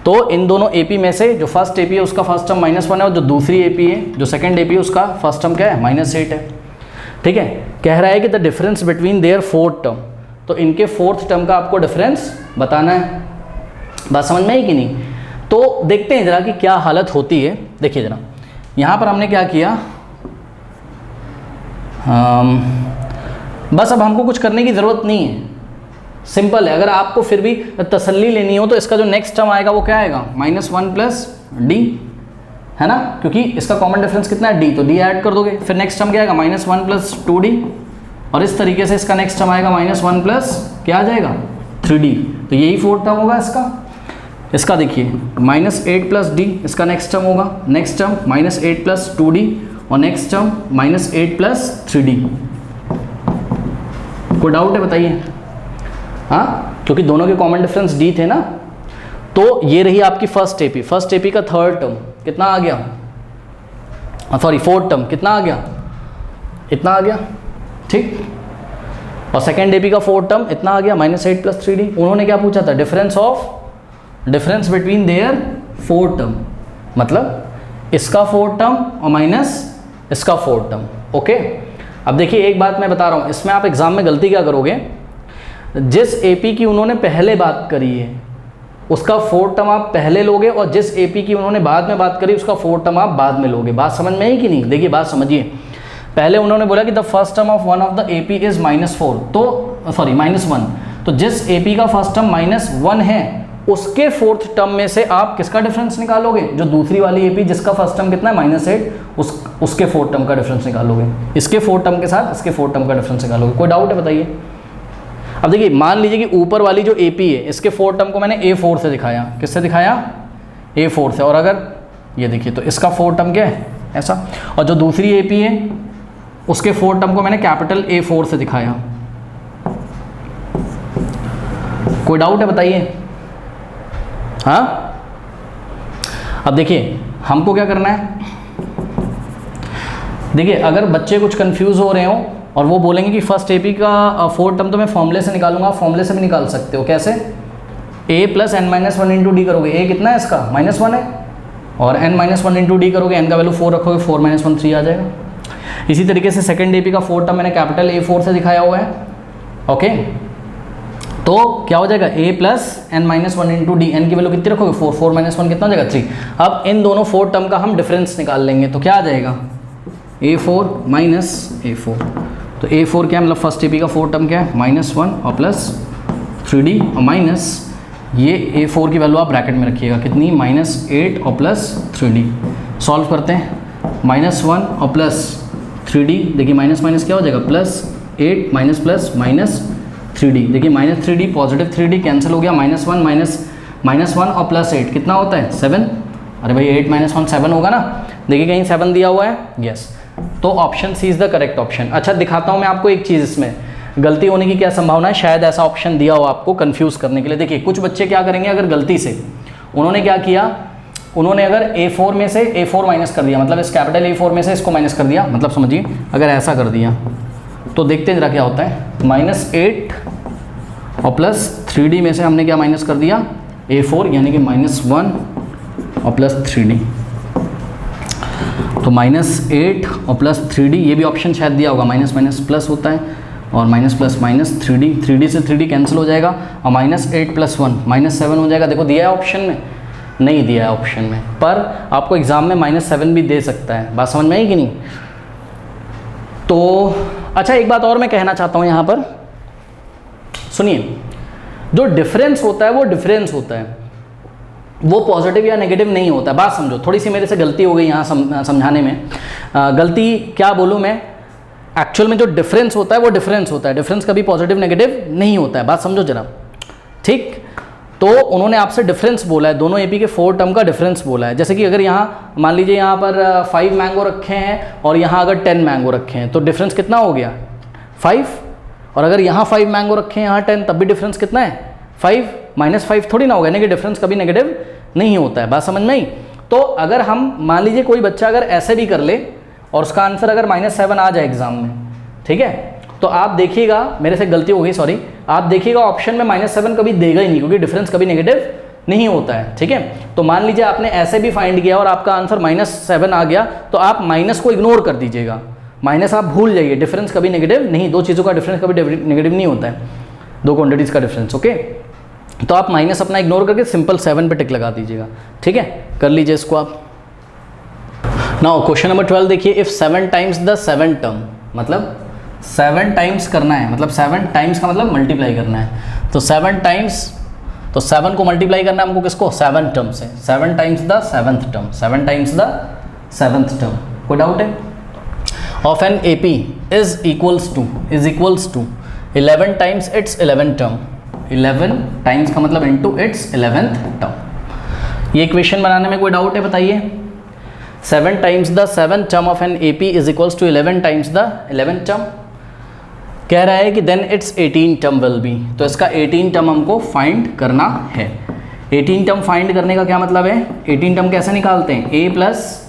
तो इन दोनों AP में से जो फर्स्ट AP है उसका फर्स्ट टर्म -1 है और जो दूसरी AP है, जो सेकंड AP है, उसका फर्स्ट टर्म क्या है -8 है, ठीक है। कह रहा है कि the difference between their fourth term, तो इनके फोर्थ टर्म का आपको डिफरेंस बताना है। बात समझ में आई कि नहीं। तो देखते हैं जरा कि क्या हालत होती है। देखिए जरा यहाँ पर हमने क्या किया, बस अब हमको कुछ करने की ज़रूरत नहीं है, सिंपल है। अगर आपको फिर भी तसल्ली लेनी हो तो इसका जो नेक्स्ट टर्म आएगा वो क्या आएगा -1 प्लस d, है ना, क्योंकि इसका कॉमन डिफरेंस कितना है d, तो d ऐड कर दोगे, फिर नेक्स्ट टर्म क्या आएगा -1 प्लस 2d, और इस तरीके से इसका नेक्स्ट टर्म आएगा -1 प्लस क्या आ जाएगा 3d, तो यही फोर्थ टर्म होगा इसका देखिए -8 प्लस d, इसका नेक्स्ट टर्म होगा, नेक्स्ट टर्म -8 प्लस 2d और नेक्स्ट टर्म -8 प्लस 3d। कोई डाउट है बताइए। हाँ, क्योंकि दोनों के कॉमन डिफरेंस d थे ना। तो ये रही आपकी फर्स्ट AP का थर्ड टर्म कितना आ गया, सॉरी फोर्थ टर्म कितना आ गया, इतना आ गया, ठीक। और सेकेंड AP का फोर्थ टर्म इतना आ गया -8 प्लस 3d। उन्होंने क्या पूछा था, difference between their fourth term, मतलब इसका फोर्थ टर्म और माइनस इसका फोर्थ टर्म, ओके। अब देखिए एक बात मैं बता रहा हूँ, इसमें आप एग्जाम में गलती क्या करोगे, जिस AP की उन्होंने पहले बात करी है उसका फोर्थ टर्म आप पहले लोगे और जिस AP की उन्होंने बाद में बात करी उसका फोर्थ टर्म आप बाद में लोगे। बात समझ में आई कि नहीं। देखिए बात समझिए, पहले उन्होंने बोला कि the first term of one of the AP is -4, तो सॉरी -1, तो जिस AP का फर्स्ट टर्म -1 है उसके फोर्थ टर्म में से आप किसका डिफरेंस निकालोगे, जो दूसरी वाली AP जिसका फर्स्ट टर्म कितना है -8, उसके फोर्थ टर्म का डिफरेंस निकालोगे, इसके फोर्थ टर्म के साथ इसके फोर्थ टर्म का डिफरेंस निकालोगे। कोई डाउट है बताइए। अब देखिए मान लीजिए कि ऊपर वाली जो AP है इसके फोर्थ टर्म को मैंने A4 से दिखाया, किससे दिखाया, A4 से, और अगर ये देखिए तो इसका फोर्थ टर्म क्या है ऐसा, और जो दूसरी AP है उसके फोर्थ टर्म को मैंने कैपिटल A4 से दिखाया। कोई डाउट है बताइए। हाँ, अब देखिए हमको क्या करना है, देखिए अगर बच्चे कुछ कंफ्यूज हो रहे हो और वो बोलेंगे कि फर्स्ट AP का फोर्थ टर्म तो मैं फॉर्मूले से निकालूंगा, फॉर्मूले से भी निकाल सकते हो, कैसे, a plus n-1 into D करोगे, a कितना है इसका -1 है, और n-1 इंटू डी करोगे, n का वैल्यू 4 रखोगे, 4 - 1 3 आ जाएगा। इसी तरीके से सेकंड AP का फोर्थ टर्म मैंने कैपिटल A4 से दिखाया हुआ है, ओके। तो क्या हो जाएगा, a plus n-1 into d, n की वैल्यू कितनी रखोगे 4, 4 - 1 कितना हो जाएगा 3। अब इन दोनों फोर्थ टर्म का हम डिफरेंस निकाल लेंगे, तो क्या आ जाएगा A4 माइनस A4, तो A4 क्या है, मतलब फर्स्ट AP का फोर्थ टर्म क्या है -1 और प्लस 3d और माइनस ये A4 की वैल्यू आप ब्रैकेट में रखिएगा कितनी, -8 और प्लस 3d। सॉल्व करते हैं, -1 और प्लस 3d, देखिए माइनस माइनस क्या हो जाएगा, 8 माइनस प्लस माइनस 3D, देखिए minus 3D positive 3D cancel हो गया, माइनस वन और प्लस 8 कितना होता है 7। अरे भाई 8 माइनस 1 7 होगा ना, देखिए कहीं 7 दिया हुआ है, यस। तो option C is the correct option. अच्छा दिखाता हूँ मैं आपको एक चीज़, इसमें गलती होने की क्या संभावना है, शायद ऐसा ऑप्शन दिया हो आपको कंफ्यूज करने के लिए। देखिए कुछ बच्चे क्या करेंगे, अगर गलती से उन्होंने क्या किया, उन्होंने अगर A4 में से A4 माइनस कर दिया, मतलब इस कैपिटल A4 में से इसको माइनस कर दिया, मतलब समझिए अगर ऐसा कर दिया तो देखते हैं जरा क्या होता है। -8 और प्लस 3D में से हमने क्या माइनस कर दिया A4, यानी कि -1 और प्लस 3D, तो -8 और प्लस 3D, ये भी ऑप्शन शायद दिया होगा, माइनस माइनस प्लस होता है और माइनस प्लस माइनस 3D से 3D कैंसिल हो जाएगा और -8 + 1 -7 हो जाएगा। देखो दिया है ऑप्शन में, नहीं दिया है ऑप्शन में, पर आपको एग्जाम में -7 भी दे सकता है। बात समझ में आई कि नहीं। तो अच्छा एक बात और मैं कहना चाहता हूँ यहाँ पर, सुनिए, जो डिफरेंस होता है वो डिफरेंस होता है, वो पॉजिटिव या नेगेटिव नहीं होता है। बात समझो, थोड़ी सी मेरे से गलती हो गई यहाँ समझाने में। गलती क्या बोलूँ मैं, एक्चुअल में जो डिफरेंस होता है वो डिफरेंस होता है, डिफरेंस कभी पॉजिटिव नेगेटिव नहीं होता है। बात समझो जरा, ठीक। तो उन्होंने आपसे डिफरेंस बोला है, दोनों एपी के 4 टर्म का डिफरेंस बोला है। जैसे कि अगर यहाँ मान लीजिए यहाँ पर 5 मैंगो रखे हैं और यहाँ अगर 10 मैंगो रखे हैं, तो डिफरेंस कितना हो गया 5। और अगर यहाँ 5 मैंगो रखे हैं यहाँ 10, तब भी डिफरेंस कितना है 5, -5 थोड़ी ना होगा, यानी कि डिफरेंस कभी नेगेटिव नहीं होता है। बात समझ में आई। तो अगर हम मान लीजिए कोई बच्चा अगर ऐसे भी कर ले और उसका आंसर अगर -7 आ जाए एग्जाम में, ठीक है, तो आप देखिएगा, मेरे से गलती हो गई सॉरी, आप देखिएगा ऑप्शन में -7 कभी देगा ही नहीं, क्योंकि डिफरेंस कभी नेगेटिव नहीं होता है, ठीक है। तो मान लीजिए आपने ऐसे भी फाइंड किया और आपका आंसर -7 आ गया, तो आप माइनस को इग्नोर कर दीजिएगा, माइनस आप भूल जाइए, डिफरेंस कभी नेगेटिव नहीं, दो चीज़ों का डिफरेंस कभी नेगेटिव नहीं होता है, दो क्वांटिटीज़ का डिफरेंस, ओके। तो आप माइनस अपना इग्नोर करके सिंपल 7 पे टिक लगा दीजिएगा, ठीक है, कर लीजिए इसको आप। नाउ क्वेश्चन नंबर 12 देखिए, इफ 7 टाइम्स द 7 टर्म, मतलब 7 टाइम्स करना है, मतलब 7 टाइम्स का मतलब मल्टीप्लाई करना है, तो 7 टाइम्स, तो 7 को मल्टीप्लाई करना है हमको किसको 7 टर्म से, 7 times the 7th term, 7 times the 7th term, कोई डाउट है। Of an AP is equals to 11 times its 11 term, 11 times का मतलब इनटू इट्स 11th टर्म। ये इक्वेशन बनाने में कोई डाउट है बताइए। 7 times the 7th term of an AP is equals to 11 times the 11th term. कह रहा है कि then its 18 term will be, तो इसका 18 टर्म हमको फाइंड करना है। 18 टर्म फाइंड करने का क्या मतलब है, 18 टर्म कैसे निकालते हैं, a plus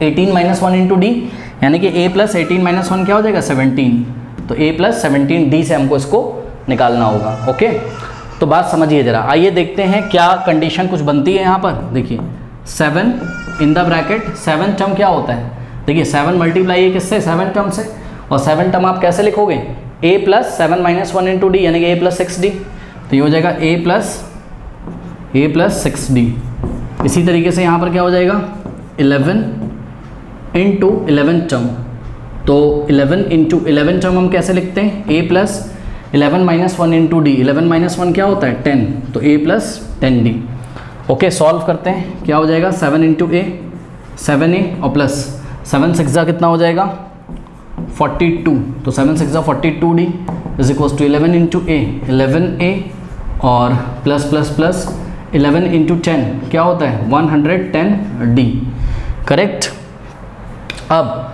18 minus 1 into D, यानी कि a प्लस 18 माइनस 1 क्या हो जाएगा 17, तो a प्लस 17 डी से हमको इसको निकालना होगा, ओके। तो बात समझिए जरा, आइए देखते हैं क्या कंडीशन कुछ बनती है यहाँ पर। देखिए 7 इन द ब्रैकेट, 7 टर्म क्या होता है, देखिए 7 मल्टीप्लाई है किससे 7 टर्म से, और 7 टर्म आप कैसे लिखोगे, a plus 7 minus 1 into D, यानी कि a प्लस 6d, तो ये हो जाएगा a प्लस 6d। इसी तरीके से यहाँ पर क्या हो जाएगा 11 इंटू 11 टर्म, तो 11 इंटू 11 टर्म हम कैसे लिखते हैं, a plus 11 minus 1 into D, 11 minus 1 क्या होता है 10, तो a plus 10d, okay. Solve करते हैं, क्या हो जाएगा 7 इंटू a 7a और प्लस 7 6 कितना हो जाएगा 42, तो 7 6 42d is equals to 11 into a 11a और प्लस प्लस प्लस 11 इंटू 10 क्या होता है 110d, करेक्ट। अब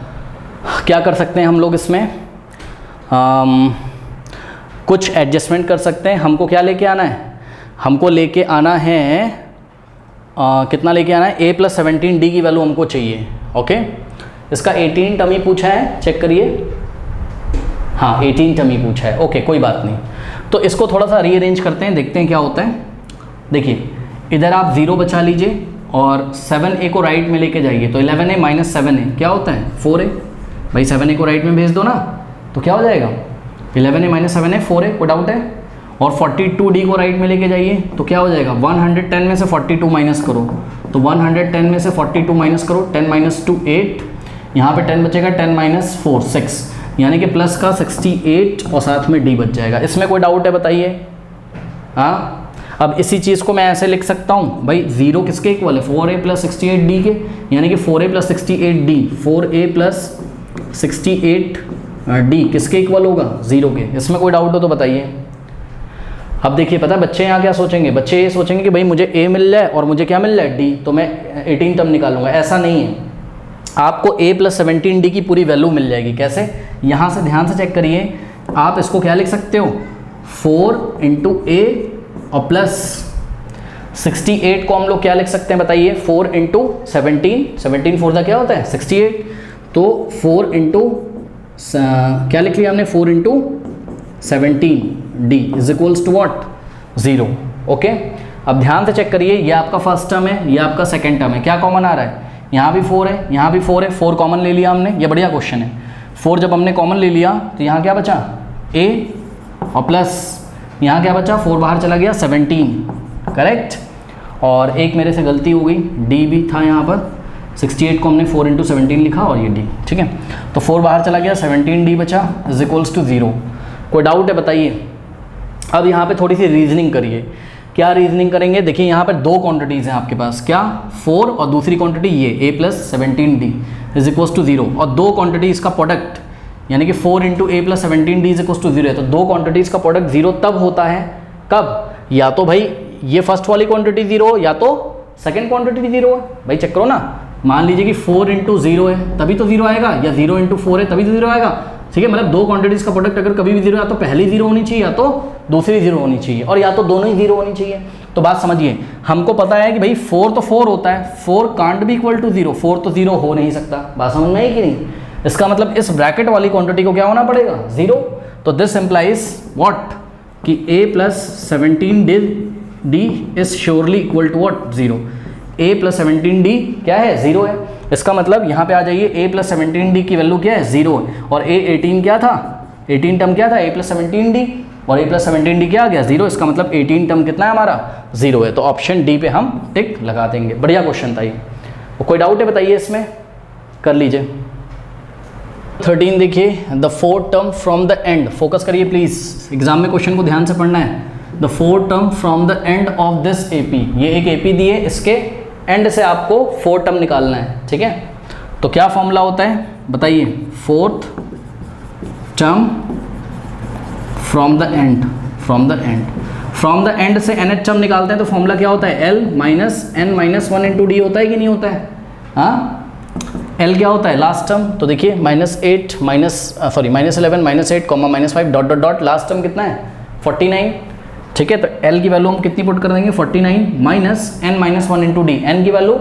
क्या कर सकते हैं हम लोग इसमें, कुछ एडजस्टमेंट कर सकते हैं। हमको क्या लेके आना है, हमको लेके आना है कितना लेके आना है, a प्लस 17d की वैल्यू हमको चाहिए, ओके। इसका 18 टर्म ही पूछा है, चेक करिए, हाँ 18 टर्म ही पूछा है, ओके कोई बात नहीं। तो इसको थोड़ा सा रीअरेंज करते हैं, देखते हैं क्या होता है। देखिए इधर आप 0 बचा लीजिए और 7a को राइट में लेके जाइए, तो 11a माइनस 7a क्या होता है 4a, भाई 7a को राइट में भेज दो ना, तो क्या हो जाएगा 11a माइनस 7a 4a, कोई डाउट है। और 42d को राइट में लेके जाइए, तो क्या हो जाएगा 110 में से 42 माइनस करो, तो 110 में से 42 माइनस करो, 10 माइनस 2 8, यहाँ पे 10 बचेगा, 10 माइनस 4 6, यानी कि प्लस का 68 और साथ में d बच जाएगा। इसमें कोई डाउट है बताइए, हाँ। अब इसी चीज़ को मैं ऐसे लिख सकता हूँ, भाई 0 किसके इक्वल है 4a प्लस 68d के, यानी कि 4a plus 68d, 4a plus 68 D किसके इक्वल होगा, 0 के। इसमें कोई डाउट हो तो बताइए। अब देखिए पता है बच्चे यहाँ क्या सोचेंगे, बच्चे ये सोचेंगे कि भाई मुझे ए मिल जाए और मुझे क्या मिल जाए, डी, तो मैं 18 टर्म निकालूंगा। ऐसा नहीं है, आपको a + 17d की पूरी वैल्यू मिल जाएगी। कैसे, यहाँ से ध्यान से चेक करिए, आप इसको क्या लिख सकते हो, 4 × a और प्लस 68 को हम लोग क्या लिख सकते हैं बताइए, 4 × 17, 17 4 का क्या होता है 68, तो 4 क्या लिख लिया हमने, 4 × 17d is equals to what, 0। Okay, अब ध्यान से चेक करिए, ये आपका फर्स्ट टर्म है, ये आपका सेकेंड टर्म है, क्या कॉमन आ रहा है, यहाँ भी 4 है, यहाँ भी 4 है, 4 कॉमन ले लिया हमने, ये बढ़िया क्वेश्चन है। 4 जब हमने कॉमन ले लिया तो यहाँ क्या बचा, a और प्लस यहाँ क्या बचा, 4 बाहर चला गया, 17, करेक्ट। और एक मेरे से गलती हो गई, d भी था यहाँ पर, 68 को हमने 4 × 17 लिखा और ये d, ठीक है। तो 4 बाहर चला गया, 17d बचा इज इक्वल्स टू 0। कोई डाउट है बताइए। अब यहाँ पे थोड़ी सी रीजनिंग करिए। क्या रीजनिंग करेंगे, देखिए यहाँ पर दो क्वांटिटीज़ हैं आपके पास, क्या, 4 और दूसरी क्वांटिटी ये a + 17d is equals to 0, और दो क्वांटिटीज़ का प्रोडक्ट यानी कि 4 × a + 17d is equals to 0 है। तो दो क्वांटिटीज़ का प्रोडक्ट 0 तब होता है, कब, या तो भाई ये फर्स्ट वाली क्वांटिटी 0 या तो सेकेंड क्वांटिटी 0 है। भाई चेक करो ना, मान लीजिए कि 4 × 0 है तभी तो 0 आएगा, या 0 × 4 है तभी तो 0 आएगा, ठीक है। मतलब दो क्वांटिटीज़ का प्रोडक्ट अगर कभी भी 0 या तो पहली 0 होनी चाहिए या तो दूसरी 0 होनी चाहिए, और या तो दोनों ही 0 होनी चाहिए। तो बात समझिए, हमको पता है कि भाई 4 तो 4 होता है, 4 कांट बी इक्वल टू 0, 4 तो 0 हो नहीं सकता। बात समझ में आई कि नहीं, इसका मतलब इस ब्रैकेट वाली क्वांटिटी को क्या होना पड़ेगा, 0। तो दिस इम्प्लाइज व्हाट, कि a + 17d is surely equal to what, 0। a + 17d क्या है, 0 है। इसका मतलब यहाँ पे आ जाइए, a + 17d की वैल्यू क्या है, 0 है, और a 18 क्या था, 18 टर्म क्या था, a + 17d, और a + 17d क्या आ गया, 0। इसका मतलब 18 टर्म कितना है हमारा, 0 है। तो ऑप्शन डी पे हम टिक लगा देंगे। बढ़िया क्वेश्चन था ये। कोई डाउट है बताइए इसमें, कर लीजिए। 13 देखिए, the 4th term from the end, focus करिए प्लीज, एग्जाम में क्वेश्चन को ध्यान से पढ़ना है। The 4th term from the end of this AP, ये एक AP दिए, इसके एंड से आपको 4 टर्म निकालना है, ठीक है। तो क्या फॉर्मूला होता है बताइए, 4th term from the end, from the end से nth टर्म निकालते हैं तो फॉर्मूला क्या होता है, L - n - 1 × d होता है कि नहीं होता है, हाँ। L क्या होता है, लास्ट टर्म, तो देखिए -11 - 8 -5 dot dot dot, last term कितना है 49, ठीक है। तो L की वैल्यू हम कितनी पुट कर देंगे, 49 - n - 1 × d। n की वैल्यू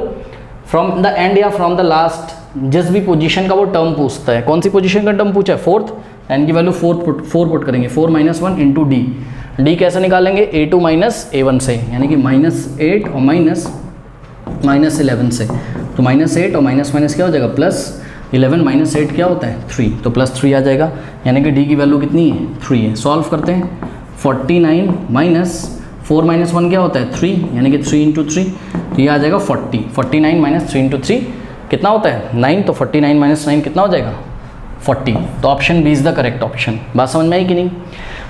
फ्रॉम द एंड या फ्रॉम द लास्ट, जिस भी पोजीशन का वो टर्म पूछता है, कौन सी पोजीशन का टर्म पूछा है, 4th, n की वैल्यू 4 पुट करेंगे, 4 - 1 × d। d कैसे निकालेंगे, a2 - a1 से, यानी कि -8 और -11 से। तो -8 और माइनस क्या हो जाएगा, +11 - 8 क्या होता है, 3, तो +3 आ जाएगा, यानी कि d की वैल्यू कितनी है, 3 है। सॉल्व करते हैं, 49 - 4 - 1 क्या होता है, 3, यानी कि 3 × 3, तो ये आ जाएगा 40। 49 - 3 × 3 कितना होता है, 9, तो 49 - 9 कितना हो जाएगा, 40। तो option B is the correct option. बात समझ में आई कि नहीं।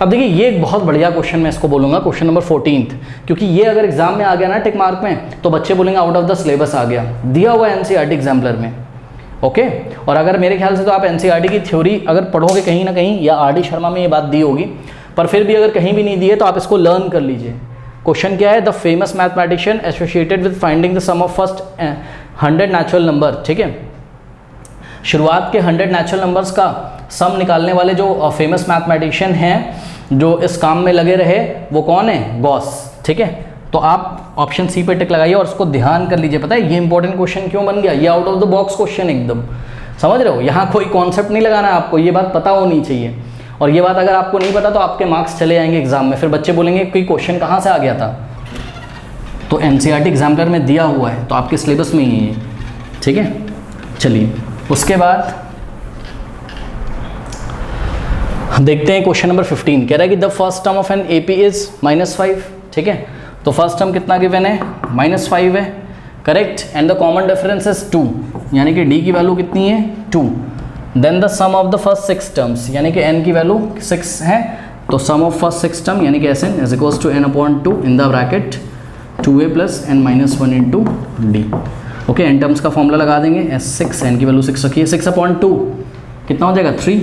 अब देखिए ये एक बहुत बढ़िया क्वेश्चन मैं इसको बोलूँगा, क्वेश्चन नंबर 14, क्योंकि ये अगर एग्जाम में आ गया ना टिक मार्क में, तो बच्चे बोलेंगे आउट ऑफ द सिलेबस आ गया, दिया हुआ NCERT एग्जाम्पलर में, ओके। और अगर मेरे ख्याल से तो आप NCERT की थ्योरी अगर पढ़ोगे कहीं ना कहीं, या RD शर्मा में ये बात दी होगी, पर फिर भी अगर कहीं भी नहीं दी है तो आप इसको लर्न कर लीजिए। क्वेश्चन क्या है, the famous mathematician associated with finding the sum of first 100 natural number, ठीक है। शुरुआत के 100 नेचुरल नंबर्स का सम निकालने वाले जो फेमस मैथमेटिशियन हैं जो इस काम में लगे रहे, वो कौन है, गॉस, ठीक है। तो आप ऑप्शन सी पे टिक लगाइए और उसको ध्यान कर लीजिए। पता है ये इंपॉर्टेंट क्वेश्चन क्यों बन गया, ये out of the box question एकदम, समझ रहे हो। यहाँ कोई कॉन्सेप्ट नहीं लगाना है आपको, ये बात पता होनी चाहिए, और ये बात अगर आपको नहीं पता तो आपके मार्क्स चले जाएंगे एग्जाम में, फिर बच्चे बोलेंगे कि क्वेश्चन कहाँ से आ गया था। तो NCERT एग्जाम्पलर में दिया हुआ है, तो आपके सिलेबस में ही है, ठीक है। चलिए उसके बाद देखते हैं क्वेश्चन नंबर 15, कह रहा है कि the first term of an AP is -5, ठीक है। तो फर्स्ट टर्म कितना गिवन है, -5 है, correct. And the common difference is 2, यानी कि d की वैल्यू कितनी है, 2। Then the sum of the first 6 terms, यानी कि n की वैल्यू 6 है, तो सम ऑफ फर्स्ट 6 टर्म यानी कि Sn is equals to n/2 in the bracket 2a + n - 1 × d। Okay, n terms का फॉर्मूला लगा देंगे, S6, n की वैल्यू 6 रखिए, 6/2 कितना हो जाएगा, 3,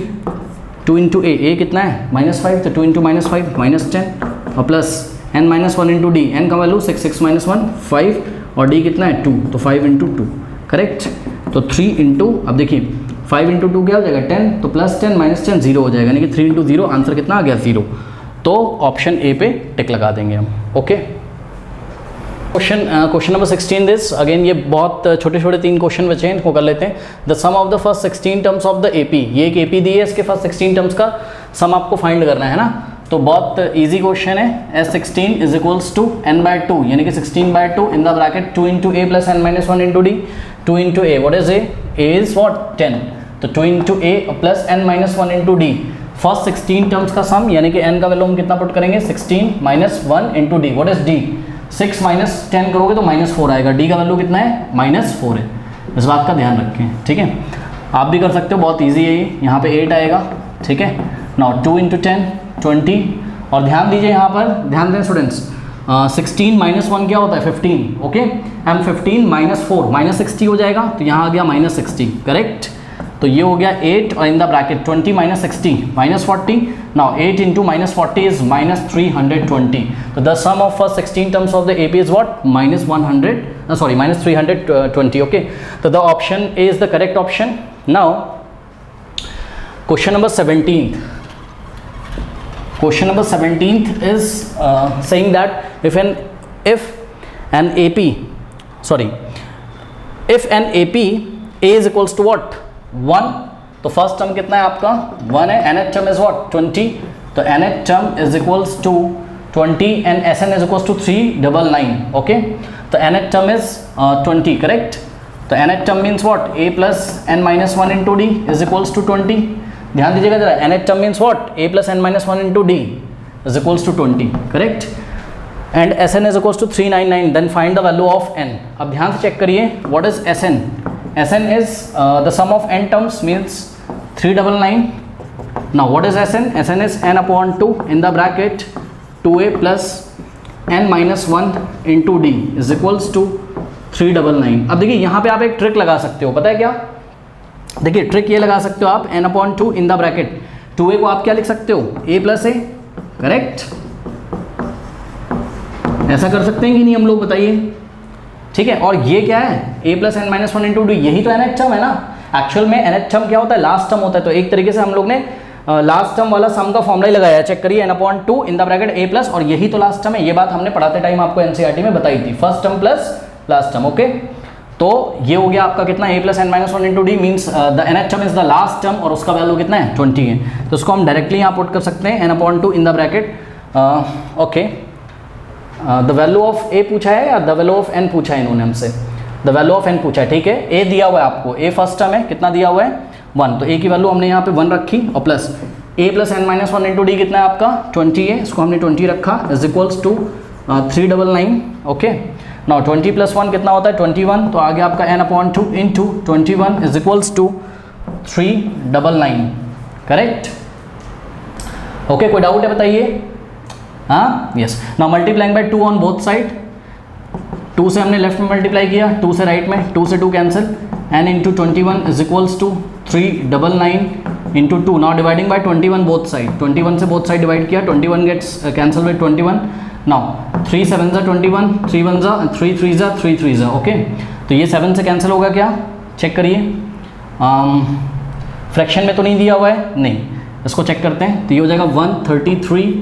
2 इंटू ए कितना है -5, तो 2 इंटू -5 -10 और plus n-1 into d, n का वैल्यू 6, 6 - 1 5 और डी कितना है 2, तो 5 इंटू 2 करेक्ट। तो 3 इंटू, अब देखिए 5 इंटू 2 क्या हो जाएगा 10, तो प्लस 10 -10 0 हो जाएगा, यानी कि 3 इंटू 0 आंसर कितना आ गया 0। तो ऑप्शन ए पे टिक लगा देंगे हम। Okay, question number 16 this again, ये बहुत छोटे छोटे 3 क्वेश्चन बचे हैं, इनको कर लेते हैं। The sum of the first 16 terms of the AP, ये एक एपी दी है, इसके फर्स्ट 16 टर्म्स का सम आपको फाइंड करना है ना। तो बहुत इजी क्वेश्चन है। S16 is equals to n/2, यानी कि 16/2 in the bracket 2 into a plus n-1 into d, 2 into a, what is a is what 10, तो 2 into a plus n-1 into d, first 16 terms का sum, यानी कि n का value हम कितना put करेंगे 16 - 1 into D, what is D 6 - 10 करोगे तो -4 आएगा, डी का वैल्यू कितना है -4 है, इस बात का ध्यान रखें, ठीक है। आप भी कर सकते हो, बहुत ईजी है ये, यहाँ पे 8 आएगा, ठीक है। नाउ 2 इंटू 10 20, और ध्यान दीजिए यहाँ पर, ध्यान दें स्टूडेंट्स, 16 - 1 क्या होता है 15, ओके, एंड 15 - 4 -60 हो जाएगा, तो यहाँ आ गया -60 करेक्ट। तो ये हो गया 8 और in the bracket 20 - 60 -40, now 8 into -40 is -320, तो the sum of first 16 terms of the AP is what -320, okay. तो the option a is the correct option. Now question number 17th. Question number 17th is saying that if an AP A is equals to what 1, तो first term कितना है आपका 1 है, nth term is what 20, तो nth term is equals to 20 and Sn is equals to 399, okay. तो nth term is 20 correct, तो nth term means what a plus n-1 into d is equals to 20। ध्यान दीजिएगा जरा, nth term means what a plus n-1 into d is equals to 20 correct, and Sn is equals to 399, then find the value of n। अब ध्यान से check करिए, what is Sn? Sn is the sum of n terms means 399. Now what is Sn? Sn is n/2 in the bracket 2a plus n-1 into d is equals to 399. अब देखिए यहाँ पे आप एक ट्रिक लगा सकते हो, पता है क्या? देखिए ट्रिक ये लगा सकते हो आप, n/2 in the bracket 2a को आप क्या लिख सकते हो a प्लस a, करेक्ट। ऐसा कर सकते हैं कि नहीं हम लोग, बताइए, ठीक है। और ये क्या है a plus n-1 into D, यही तो nth टर्म है ना। एक्चुअल में nth टर्म क्या होता है, लास्ट टर्म होता है, तो एक तरीके से हम लोग ने लास्ट टर्म वाला सम का फॉर्मूला ही लगाया, चेक करिए n/2 in the bracket a plus, और यही तो लास्ट टर्म है, ये बात हमने पढ़ाते टाइम आपको एनसीईआरटी में बताई थी, first term plus last term, okay. तो ये हो गया आपका कितना a plus n-1 into D means the nth term is the last term, और उसका वैल्यू कितना है 20 है, तो उसको हम डायरेक्टली यहाँ पुट कर सकते हैं n/2 in the bracket, okay. The value of a पूछा है या द वैल्यू ऑफ n पूछा है इन्होंने हमसे, द वैल्यू ऑफ n पूछा है, ठीक है। a दिया हुआ है आपको, a फर्स्ट टर्म है, कितना दिया हुआ है 1, तो a की वैल्यू हमने यहाँ पे 1 रखी, और plus a plus n-1 into d कितना है आपका 20 है, इसको हमने 20 रखा, is equals to 399, okay. Now 20 plus 1 कितना होता है 21, तो आ गया आपका n/2 into 21 is equals to 399, correct, okay. कोई डाउट है बताइए? हाँ, yes. Now multiplying by 2 on both side, 2 से हमने लेफ्ट में मल्टीप्लाई किया, 2 से राइट में, 2 से 2 cancel, n into 21 is equals to 399 into 2। Now dividing by 21 both side, 21 से बोथ साइड डिवाइड किया, 21 गेट्स कैंसिल बाय 21। नाउ 3 7 जा 21, 3 1 जा 3 3 जा 3 3 जा, ओके। तो ये 7 से कैंसिल होगा क्या, चेक करिए, फ्रैक्शन में तो नहीं दिया हुआ है, नहीं, इसको चेक करते हैं, तो ये हो जाएगा 133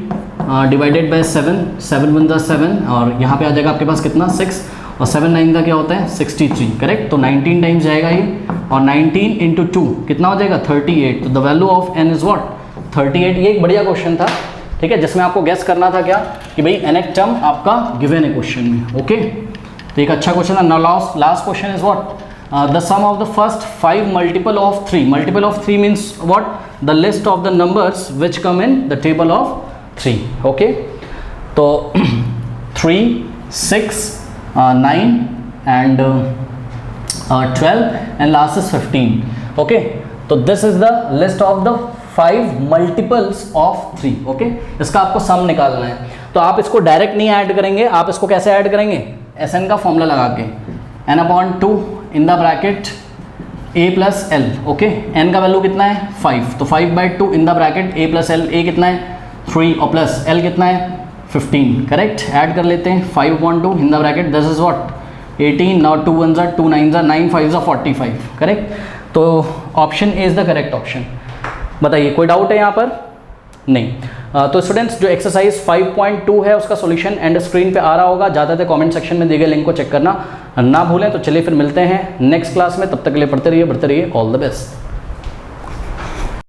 डिवाइडेड बाय 7, 7 1 जा 7, और यहाँ पे आ जाएगा आपके पास कितना 6, और 7 9 का क्या होता है 63, करेक्ट। तो 19 टाइम्स जाएगा ये, और 19 इंटू 2 कितना हो जाएगा 38, तो the value of n is what 38। ये एक बढ़िया क्वेश्चन था, ठीक है, जिसमें आपको गेस करना था क्या कि भाई nth टर्म आपका गिवन है क्वेश्चन में, ओके। तो एक अच्छा क्वेश्चन है। Now last question is what the sum of the first 5 multiple of 3, multiple of 3 means what the list of the numbers which come in the table of 3, okay. तो 3 6 9 and 12 and last is 15, okay. तो this is the list of the 5 multiples of 3, okay. इसका आपको सम निकालना है, तो आप इसको direct नहीं ऐड करेंगे, आप इसको कैसे ऐड करेंगे, Sn का फॉर्मूला लगा के n/2 in the bracket a plus L, okay, n का वैल्यू कितना है 5, तो 5/2 in the bracket a plus L, a कितना है 3 और प्लस l कितना है 15, करेक्ट। ऐड कर लेते हैं 5/2 in the bracket, this is what 18, now 2 1 2 9 9 5 45, correct. तो option a is the correct option. बताइए कोई डाउट है यहाँ पर? नहीं। तो स्टूडेंट्स जो एक्सरसाइज 5.2 है उसका सॉल्यूशन एंड स्क्रीन पे आ रहा होगा, ज़्यादा कमेंट सेक्शन में दिए गए लिंक को चेक करना ना भूलें। तो चलिए फिर मिलते हैं नेक्स्ट क्लास में, तब तक के लिए पढ़ते रहिए, बढ़ते रहिए, ऑल द बेस्ट।